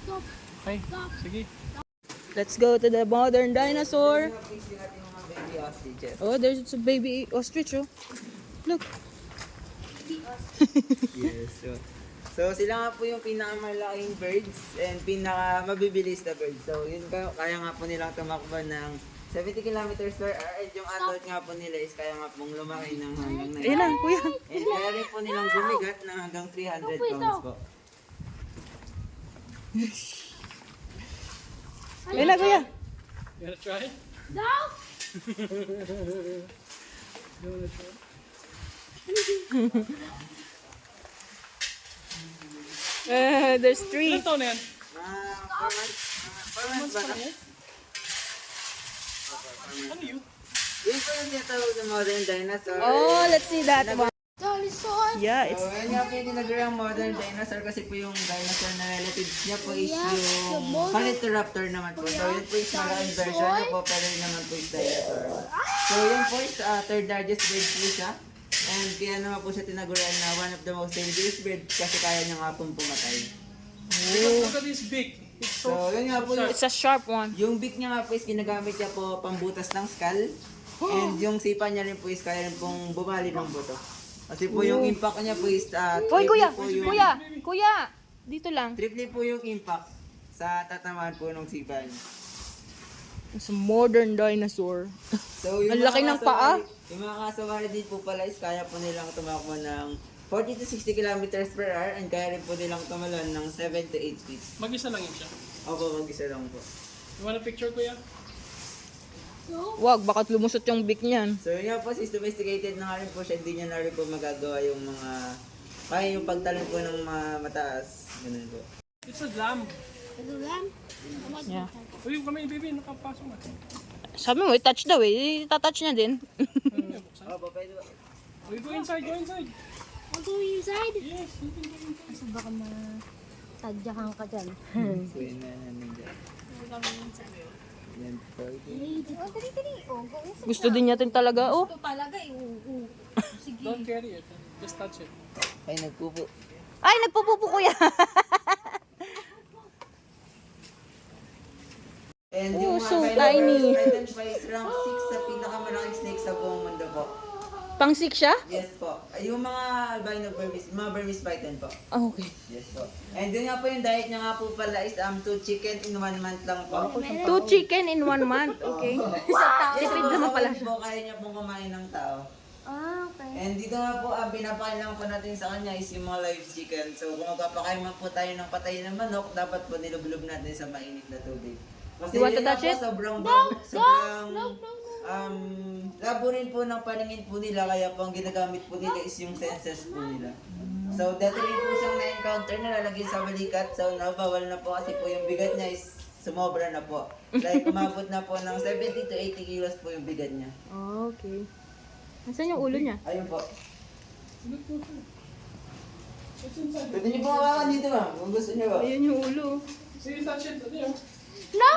Stop! Okay, sige. Let's go to the modern dinosaur. Please din natin yung mga baby ostriches. Oh, there's a baby ostrich, oh. Look. Yes. So sila nga po yung pinakamalaking birds and pinakamabibilis na birds. So yun kaya nga po nilang tumakbo ng 70 kilometers per hour and yung adult nga po nila is kaya nga pong lumaki ng hanggang 90. Ayun lang, Kuya. And kaya rin po nilang bumigat ng hanggang 300 pounds po. Ayun lang, Kuya. You wanna try? No! You wanna try? There's three. Ilan taon na yan? 4 months ba na? Ano yun? Yun po yung tinatawag ng modern dinosaur. Oh, let's see that one. Dinosaur! Yeah, So, it's yun nga po yung tinagurang modern dinosaur kasi po yung dinosaur na relatives niya po is Yeah, the yung modern- Paleoraptor naman po. So, yun po is malaking version niya po pero yun naman po is dinosaur. So, yun po is third largest bird po siya. And kaya naman po siya tinaguran na one of the most dangerous bird kasi kaya niya nga pong pumatay. Look at this big. It's so So, yun nga po yung, it's a sharp one. yung beak niya nga po is ginagamit niya po pambutas ng skull. And yung sipa niya rin po is kaya rin pong bumali ng buto. Kasi po yung impact niya po is Hoy, Kuya! po yung, Kuya! Dito lang. triple po yung impact sa tatamaan po ng sipa niya. It's a modern dinosaur. So, yung Ang mga laki ng kasawari- paa. Yung mga kasawari din po pala is kaya po nilang tumakbo ng 40 to 60 kilometers per hour and kaya rin po nilang tumalon ng 7 to 8 feet. mag-isa lang yun siya. Opo, mag-isa lang po. You want a picture, kuya? Wag, baka lumusot yung beak niyan. So yun nga po, is domesticated na nga rin po siya, hindi niya na rin po magagawa yung mga, kaya yung pagtalon po ng mataas. Ganun po. It's a lamb. The lamb? Yeah. Uy, kami baby, nakapasok na. Sabi mo, i-touch daw eh. Itatouch niya din. Opo, pwede ba? Uy, go inside, go inside. I'll go inside. Yes, you can go inside. Kasi baka matadyakan ka dyan. So yun na nandiyan. Yan po. Oh, dali. Oh, go inside. Gusto din niya din talaga, oh. Ito talaga eh. Oo. Sige. Don't carry it. Just touch it. Ay, nagpupo. Ay, nagpupupo, Kuya. And Oh, yung so mga tiny. Titan pa is rank 6 sa pinakamalaking snake sa buong mundo po. Pang-sick siya? Yes po. Ay, yung mga albino Burmese, mga Burmese python po. Ah, okay. Yes po. And yun nga po yung diet niya nga po pala is 2 chicken in 1 month lang po. 2 chicken in 1 month. Okay. Yes Tipid po, naman so pala yun siya. po kaya niya pong kumain ng tao. Ah, okay. And dito nga po, ang pinapakain lang po natin sa kanya is yung mga live chicken. So kung magpapakain man po tayo ng patay ng manok, dapat po nilublob natin sa mainit na tubig. Kasi You want to yun nga touch po, it? sobrang labo rin po ng paningin po nila, kaya po ang ginagamit po nila is yung senses po nila. So, dati rin po siyang na-encounter na lalagay sa balikat. So, bawal na po kasi po yung bigat niya is sumobra na po. Like, umabot na po ng 70 to 80 kilos po yung bigat niya. Oh, okay. Nasaan yung ulo niya? Ayun po. Pwede niyo po hawakan dito, ma'am, kung gusto niyo ba. Ayun yung ulo. Sige, touch it. Ano yun? No,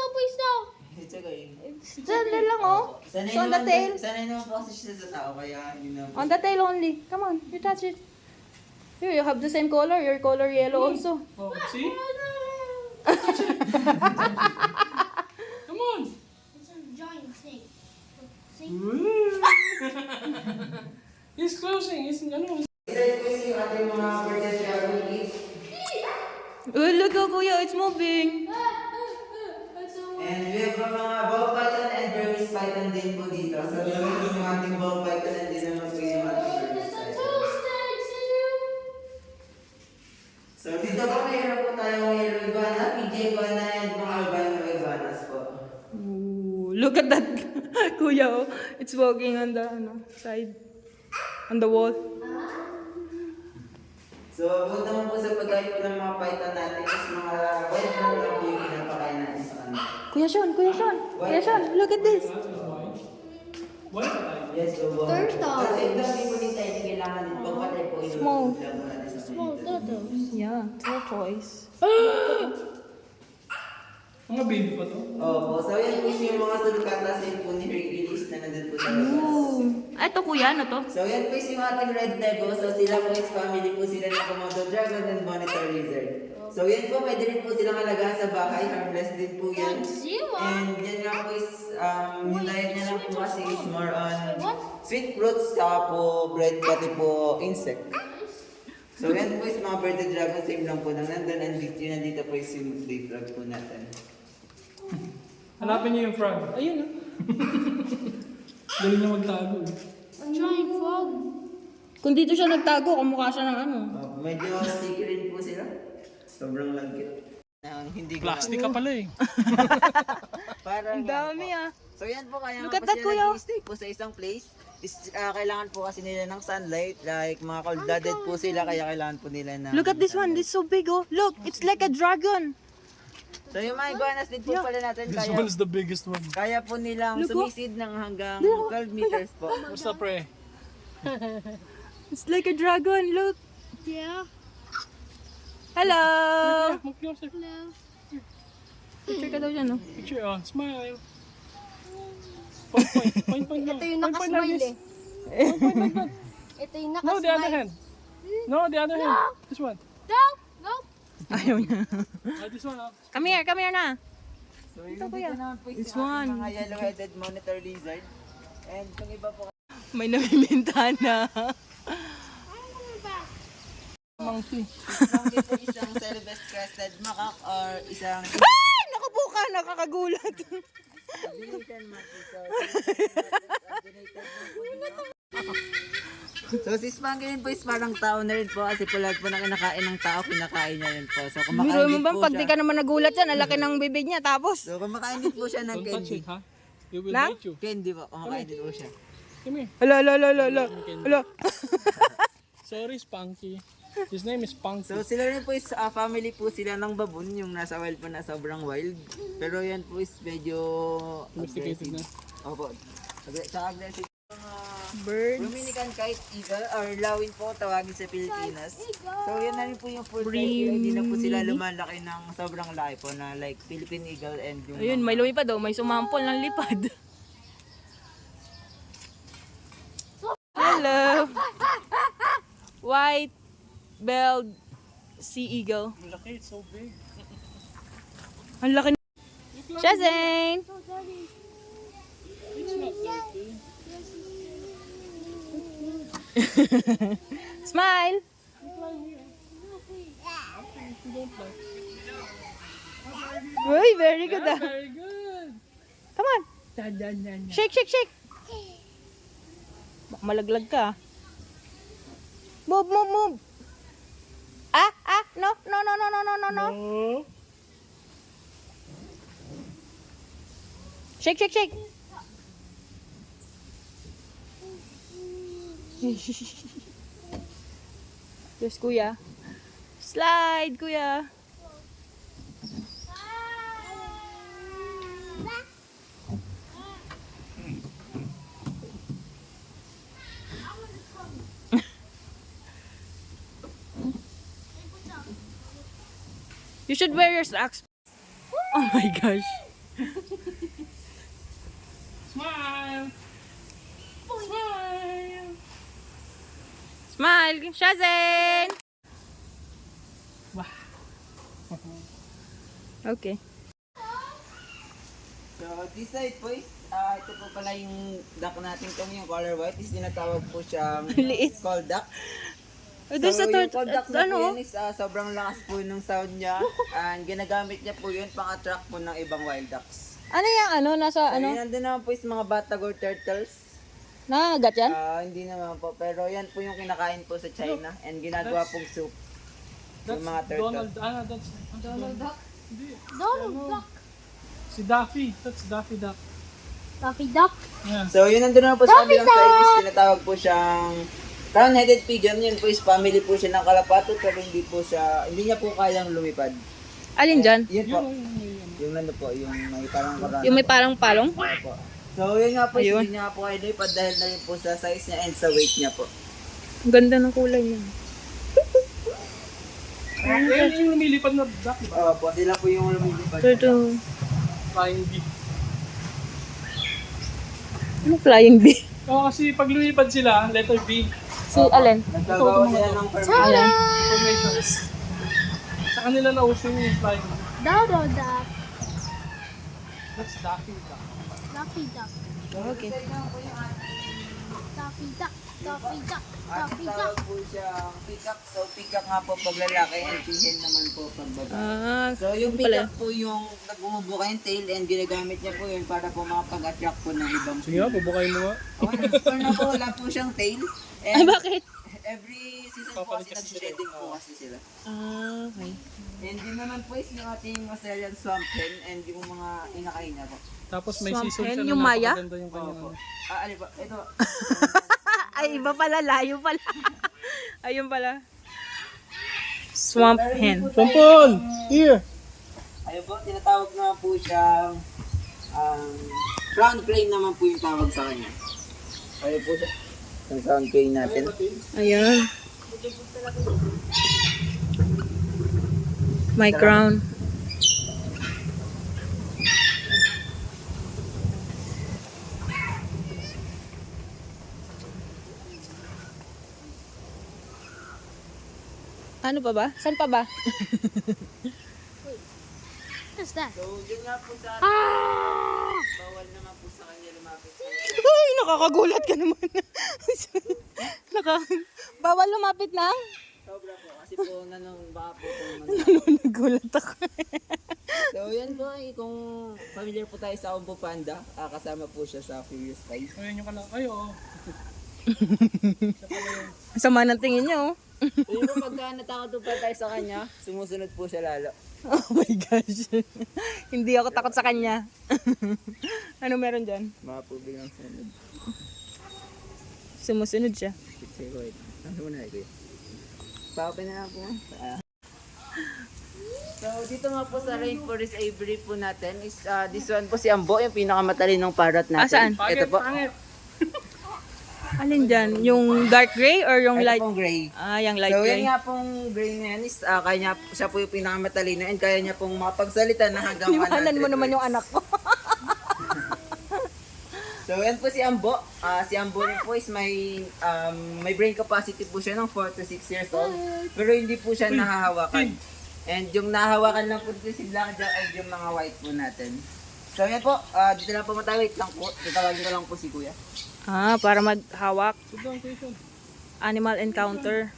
please no. It's okay. Sandali lang, oh. Sanay So, on the naman tail? Sanay naman po kasi siya sa tao, kaya yun na po. On the tail only. Come on, you touch it. Here, you have the same color. Your color yellow also. Oh, see? Come on. It's a giant snake. He's closing. He's ano. Isa po yung ating mga birthday travel kit. Oh, look, oh, kuya, it's moving. And we have mga ball python and Burmese python din po dito. So, ito yung ating ball python and din naman po yung ating Burmese python. So, dito po mayroon po tayong yellow iguana, PJ iguana, and mga albino iguanas po. Ooh, look at that, kuya, oh. It's walking on the side, on the wall. So, abot naman po sa pagkain po ng mga python natin is mga white brown lang po yung pinapakain natin sa kanila. Kuya Sean, look at this. Yes, so, Turtle. Kasi ito hindi po din tayo kailangan din pagpatay po yung Small. lang po natin sa Small kanila. turtles. Yeah, tortoise. Mga baby pa to. Opo, so yan po yung mga sulcatas yun po ni Hercules na nandun po sa labas. Ooh. Ito kuya, ano to? So yan po yung ating red tego. So sila po is family po sila ng Komodo dragon and monitor lizard. So yan po, pwede rin po silang alagaan sa bahay. Harmless din po yan. And yan nga po is, yung diet niya lang po kasi is more on sweet fruits, saka po bread, pati po insect. So yan po is mga birded dragon, same lang po nang nandun. And dito po is yung day frog po natin. Hanapin niyo yung frog. Ayun, oh. Galing niya magtago. Giant frog. Kung dito siya nagtago, kamukha siya ng ano. Medyo sticky rin po sila. Sobrang lagkit. Hindi Plastic ka pala eh. Parang Ang dami ah. So yan po, kaya Look nga at po that, sila kuya. nag-stay po sa isang place. Kailangan po kasi nila ng sunlight. Like mga cold-blooded po sila, kaya kailangan po nila ng Look at this one, this is so big, oh. Look, it's like a dragon. So yung mga iguanas din po pala natin, This kaya, one is the biggest one. kaya po nilang Look, oh. sumisid ng hanggang 12 meters po. What's up, pre? It's like a dragon, look. Yeah. Hello! Look yourself. Hello. Picture ka daw dyan, oh. Picture, oh. Smile. Point lang. Ito yung Point lang, nakasmile yes. eh. Ito yung No, the other nakasmile. hand. No, the other hand. This one. No, no. Ayaw niya. This one, oh. Come here na. So yung dito naman po is This yung ating one. mga yellow-headed monitor lizard. And kung iba po May namimintana. Monkey. kung dito isang Celebes crested macaque or isang Ay! Naku po ka, nakakagulat. Donated monkey. So si Spanky rin po is parang tao na rin po kasi po lahat po na kinakain ng tao, kinakain niya rin po. So kumakain Biro mo din ba, po pag di siya. ka naman nagulat yan, ang laki ng bibig niya, tapos. So kumakain din po siya ng Don't touch candy. it, ha? It will Lang? bite you. Candy po, kumakain din po siya. Come here. Hala. Sorry, Spunky. His name is Spunky. So sila rin po is family po sila ng baboon, yung nasa wild po na sobrang wild. Pero yan po is medyo Domesticated na. Opo. Tsaka aggressive. Birds. Dominican kite eagle or lawin po tawagin sa Pilipinas. So yan na rin po yung full size nila. Hindi na po sila lumalaki ng sobrang laki po na like Philippine eagle and yung Ayun, may lumipad daw, may sumampol ng lipad. Hello. White-belled sea eagle. Malaki, it's so big. Ang laki. Shazane! It's not that big. Smile! Uy, very good ah. Very good. Come on. Shake. Baka malaglag ka. Move. No. Oh. Shake. Yes, kuya. Slide, kuya. You should wear your socks. Oh my gosh. Smile! Smile! Smile, Shazen! Wah! Okay. So, this side po is, ito po pala yung duck natin kung yung color white is tinatawag po siyang Liit. call duck. There's a So, yung third, call duck na po ano? yan is sobrang lakas po ng sound niya and ginagamit niya po yun pang-attract po ng ibang wild ducks. Ano yung ano? Nasa So, ano? yun nandun naman po is mga batagor turtles. Nakagat yan? Hindi naman po, pero yan po yung kinakain po sa China and ginagawa pong soup. That's Yung mga turtle. Donald, that's Donald Duck? Hindi. Donald Duck. Si Daffy. That's Daffy Duck. Daffy Duck. Yeah. So, yun nandun naman po sa kabilang side is tinatawag po siyang crown-headed pigeon. Yun po is family po siya ng kalapato pero hindi niya po kayang lumipad. Alin dyan? Yun po. Yung nando po, yung may parang marami. Yung may parang palong? Po. So, yun nga po, Ayun. hindi niya po kayo lumipad dahil na rin po sa size niya and sa weight niya po. Ang ganda ng kulay niya. Yan yung lumilipad na duck, di ba? Po, sila po yung lumipad. Ito. Flying bee. Ano flying bee? Oo, kasi pag lumipad sila, letter B. Si Alin? Nagkagawa sila ng permit. Alin? Formations. Sa kanila na uso yung flying bee. Donald Duck. That's Daffy Duck. Daffy Duck. Okay. Daffy Duck. Daffy Duck. At Daffy tawag Duck. po siyang peacock. So, peacock nga po pag lalaki and pigeon naman po pag babae. Ah, So, yung pala. peacock po yung nagbumubuka yung tail and ginagamit niya po yun para po makapag-attract po ng ibang Sige nga, pabukay mo nga. Oh, nag-score na po, wala po siyang tail. Ay, And bakit? every season po kasi nag-shedding po kasi sila. Ah, okay. And yun naman po is yung ating Australian swamp hen and yung mga inakain niya po. Tapos may Swamp season hen, siya na yung Maya? napakaganda yung kanyang ano. Ano po? Ito. Ay, iba pala. Layo pala. Ayun pala. Swamp hen. Sampol! Here! Ayun po, tinatawag naman po siyang crown crane naman po yung tawag sa kanya. Ayun po siya. Yung crown crane natin. Ayan. My crown. Ano pa ba? Saan pa ba? What's that? So, yun nga po sa Ah! bawal naman po sa kanya lumapit sa Ay, nakakagulat ka naman. Bawal lumapit na? sobra po. Kasi po, baka po kung Nagulat ako. So, yan po, kung familiar po tayo sa Kung Fu Panda, kasama po siya sa Furious 5. Ayan yung kala. Ay, oo. Sama ng tingin niyo. Pero pagka natakot po tayo sa kanya, sumusunod po siya lalo. Oh my gosh. Hindi ako takot sa kanya. Ano meron dyan? Mga po biglang sunod. Sumusunod siya. Sige, wait. Ano muna ito? Pa-open na lang po. So, dito nga po sa Rainforest Aviary po natin is this one po si Ambo, yung pinakamatalinong parrot natin. Saan? Ito po. Pangit! Alin dyan? Yung dark gray or yung Ito light? pong gray. Ah, yung light So, gray. yan nga pong gray na yan is siya po yung pinakamatalino and kaya niya pong makapagsalita na hanggang 100 Iwanan mo naman yung words. anak ko. So, yan po si Ambo. Si Ambo rin po is may brain capacity po siya ng 4 to 6 years old. Pero hindi po siya nahahawakan. And yung nahahawakan lang po dito si Blackjack ay yung mga white po natin. So, yan po. Dito lang po matayo. Wait lang po. Tatawagin ko lang po si Kuya. Ah, para maghawak. Sit down, Jason. Animal encounter.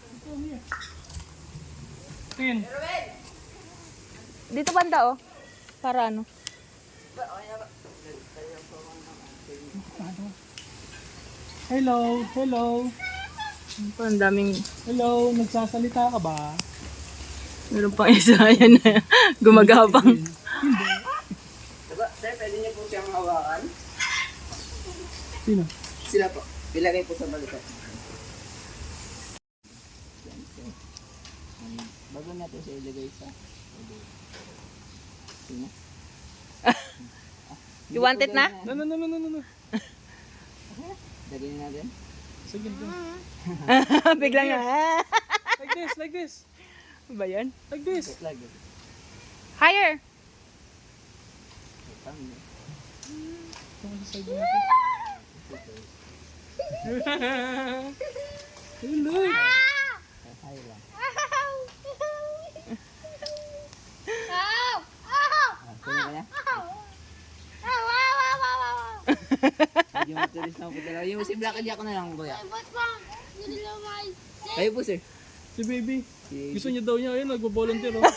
Tingin. Dito banda oh. Para ano? Hello, hello. Ang daming... Hello, nagsasalita ka ba? Meron pang isa yan na gumagapang. Diba, sir, pwede niyo po siyang hawakan. Sino? Sila po. Ilagay po sa balikat. Bago natin siya ilagay sa... Sino? You want it na? No, no, no, no, no, no, no. Lagyan natin. Sige, sige. Biglang na. Like this, like this. Ba yan? Like this. Lagi. Higher. Tama. Ito mo sa side natin. Hello. Ay lang. Kunin ka na? Medyo matulis na po talaga. Yung si Black and Jack na lang, kuya. What's wrong? You didn't know my Kayo po, sir. Si baby. Si... Gusto niya daw niya. Ayun, nagbo-volunteer. Oh. I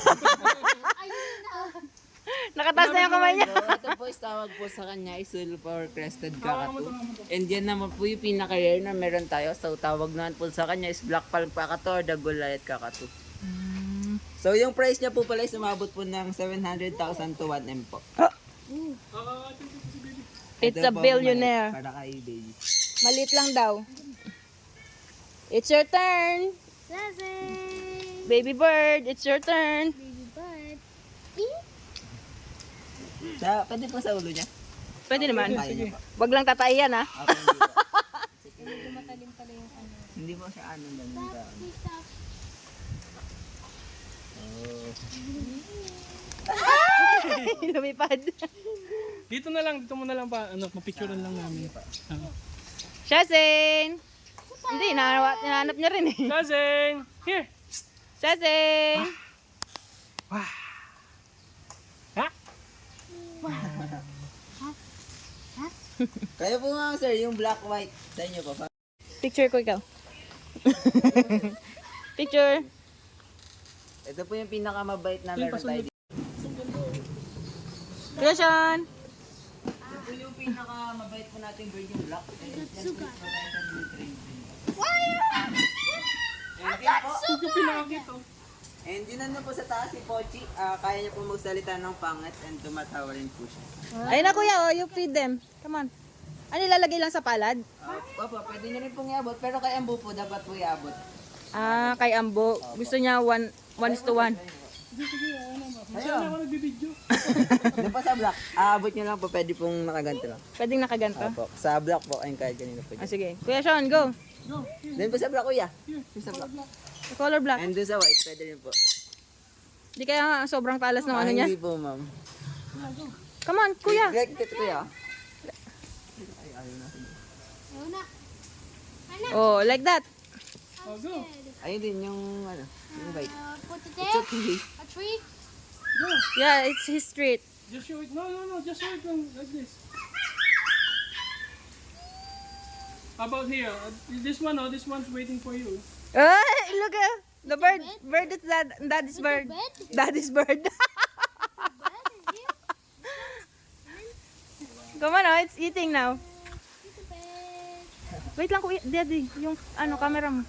didn't know. Nakataas na yung kamay niya. So, ito po is tawag po sa kanya is Silver Crested Kakatu. And yan naman po yung pinaka-rare na meron tayo. So, tawag naman po sa kanya is Black Palm Kakatu or the Goliath Kakatu. So, yung price niya po pala is umabot po ng 700,000 to 1M po. It's Ito a po, billionaire. Para kay baby. Maliit lang daw. It's your turn. Zazzy. Baby bird, it's your turn. Baby bird. Sa, pwede po sa ulo niya. Pwede naman. Kaya niya po. Wag lang tatayan ha. Okay, hindi po. Hindi po siya ano lang. Please stop. Lumipad. Dito na lang, dito mo na lang pa. Ano, mapicturean lang namin. Shazing! Hindi, hinahanap niya rin eh. Cousin! Here! Shazing! Ha? Kaya po nga sir, yung black white. Sa inyo po. Picture ko ikaw. Picture. Ito po yung pinakamabait na meron tayo dito. Creation! Ito po yung pinakamabait po natin bird yung black. And yan po yung tayo sa blue train. And yan po. Ito pinakakit oh. And yun na po sa taas si Pochi. Kaya niya po magsalita ng pangat and tumatawa rin po siya. Ayun na kuya, oh, you feed them. Come on. Ano ilalagay lang sa palad? Opo, pwede niya rin pong iabot. Pero kay Ambo po, dapat po iabot. Ah, kay Ambo. Gusto niya 1:1. Ayun. Ako nagbibideo. Doon po sa black. Aabot niyo lang po, pwede pong nakaganto lang. Pwedeng nakaganto. Opo, sa black po, ayun kahit kanina po. Ah, sige. Kuya Sean, go. Doon po sa black, kuya. Doon sa black. The color black. And doon sa white, pwede rin po. Di kaya sobrang talas ng ano niya? Hindi po, ma'am. Come on, kuya. Like ito, kuya. Ayun na. Oh, like that. Oh, go. Ayun din yung, ano, yung white. Put it It's there. okay. A tree. Yeah, it's his street. Just show it. No, no, no. Just show it lang like this. How about here? This one, oh. This one's waiting for you. Ay, look at the bird. Bird is daddy's bird. Bed. Daddy's bird. Bed is here. Come on, oh, it's eating now. It's a bed. Wait lang kuya, daddy, yung ano, camera mo.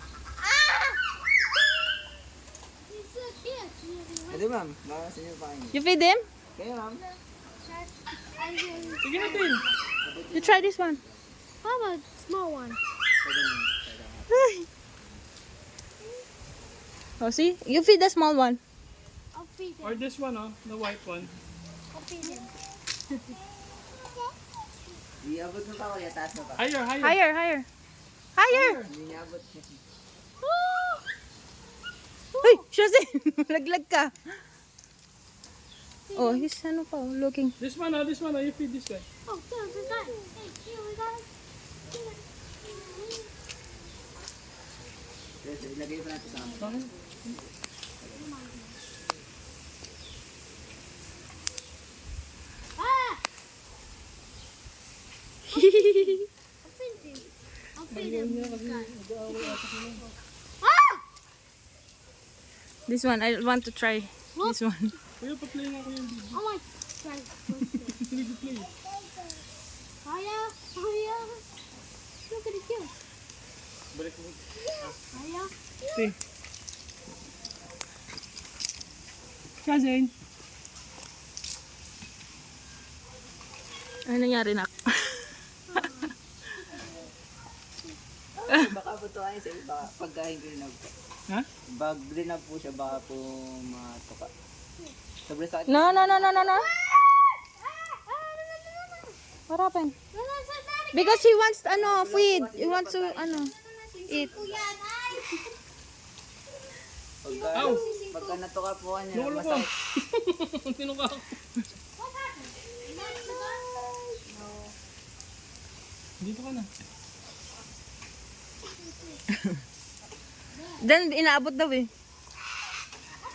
It's a here. Ito, ma'am. Baka sa inyo pa kayo. You feed him? Kayo, ma'am. Sige natin. You try this one. How about small one? Oh, see? You feed the small one. I'll feed him. Or this one, oh. The white one. I'll feed him. Iabot mo pa, kuya. Taas mo pa. Higher, higher. Higher, higher. Higher! Hindi niya abot. Uy, Shazin! Laglag ka. Oh, he's ano pa, oh, looking. This one, oh. This one, oh. You feed this guy. Oh, yeah, we got it. Hey, here we got it. Ilagay pa natin sa amin. Ah! I'll feed him. I'll feed him. Ah! This one, I want to try. This one. Kuya, pa-play nga ko yung video. I want to try first. Play. Oh yeah, oh yeah. Look at it here. Balik mo. Oh yeah. See. Cousin. Ano nangyari na? Baka po ito kayo sa iba. Pagkain ko rin ako. Ha? Bag rin na po siya, baka po matuka. Sobrang sakit. No. What happened? Because he wants feed. He wants to eat. Pagka natuka po niya, Loko. masakit. Tinuka ako. Dito ka na. Then, inaabot daw eh.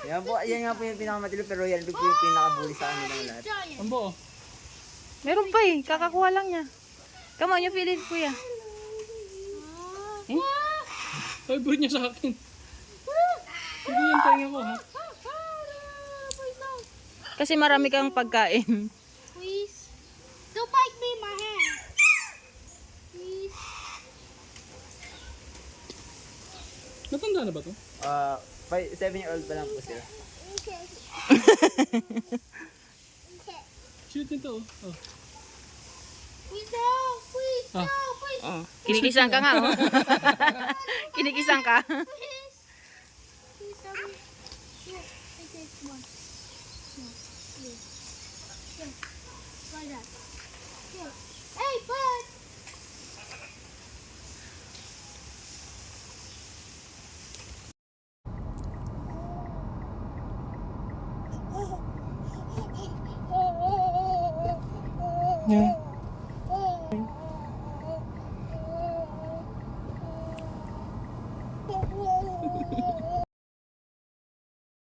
Yan nga po yung pinakamatilo, pero yan po yung pinakabuli sa kanilang lahat. Ang buo. Meron pa eh. Kakakuha lang niya. Come on, you feel it, kuya. Ay, buhat niya sa akin. Sige yung tenga ko, ha? Kasi marami kang pagkain. Please. Don't bite me in my hand. Please. Natanda na ba to? 7-year-old pa lang po sila. Okay. Cute nito, oh. Oh. Please no. Please Ah. no. Please. Oh, kinikisan ka nga, oh. Kinikisan ka. Please. Please tell me. Here. Take this one. No. Here. Here. Like that. Here. Hey, bud. Yeah.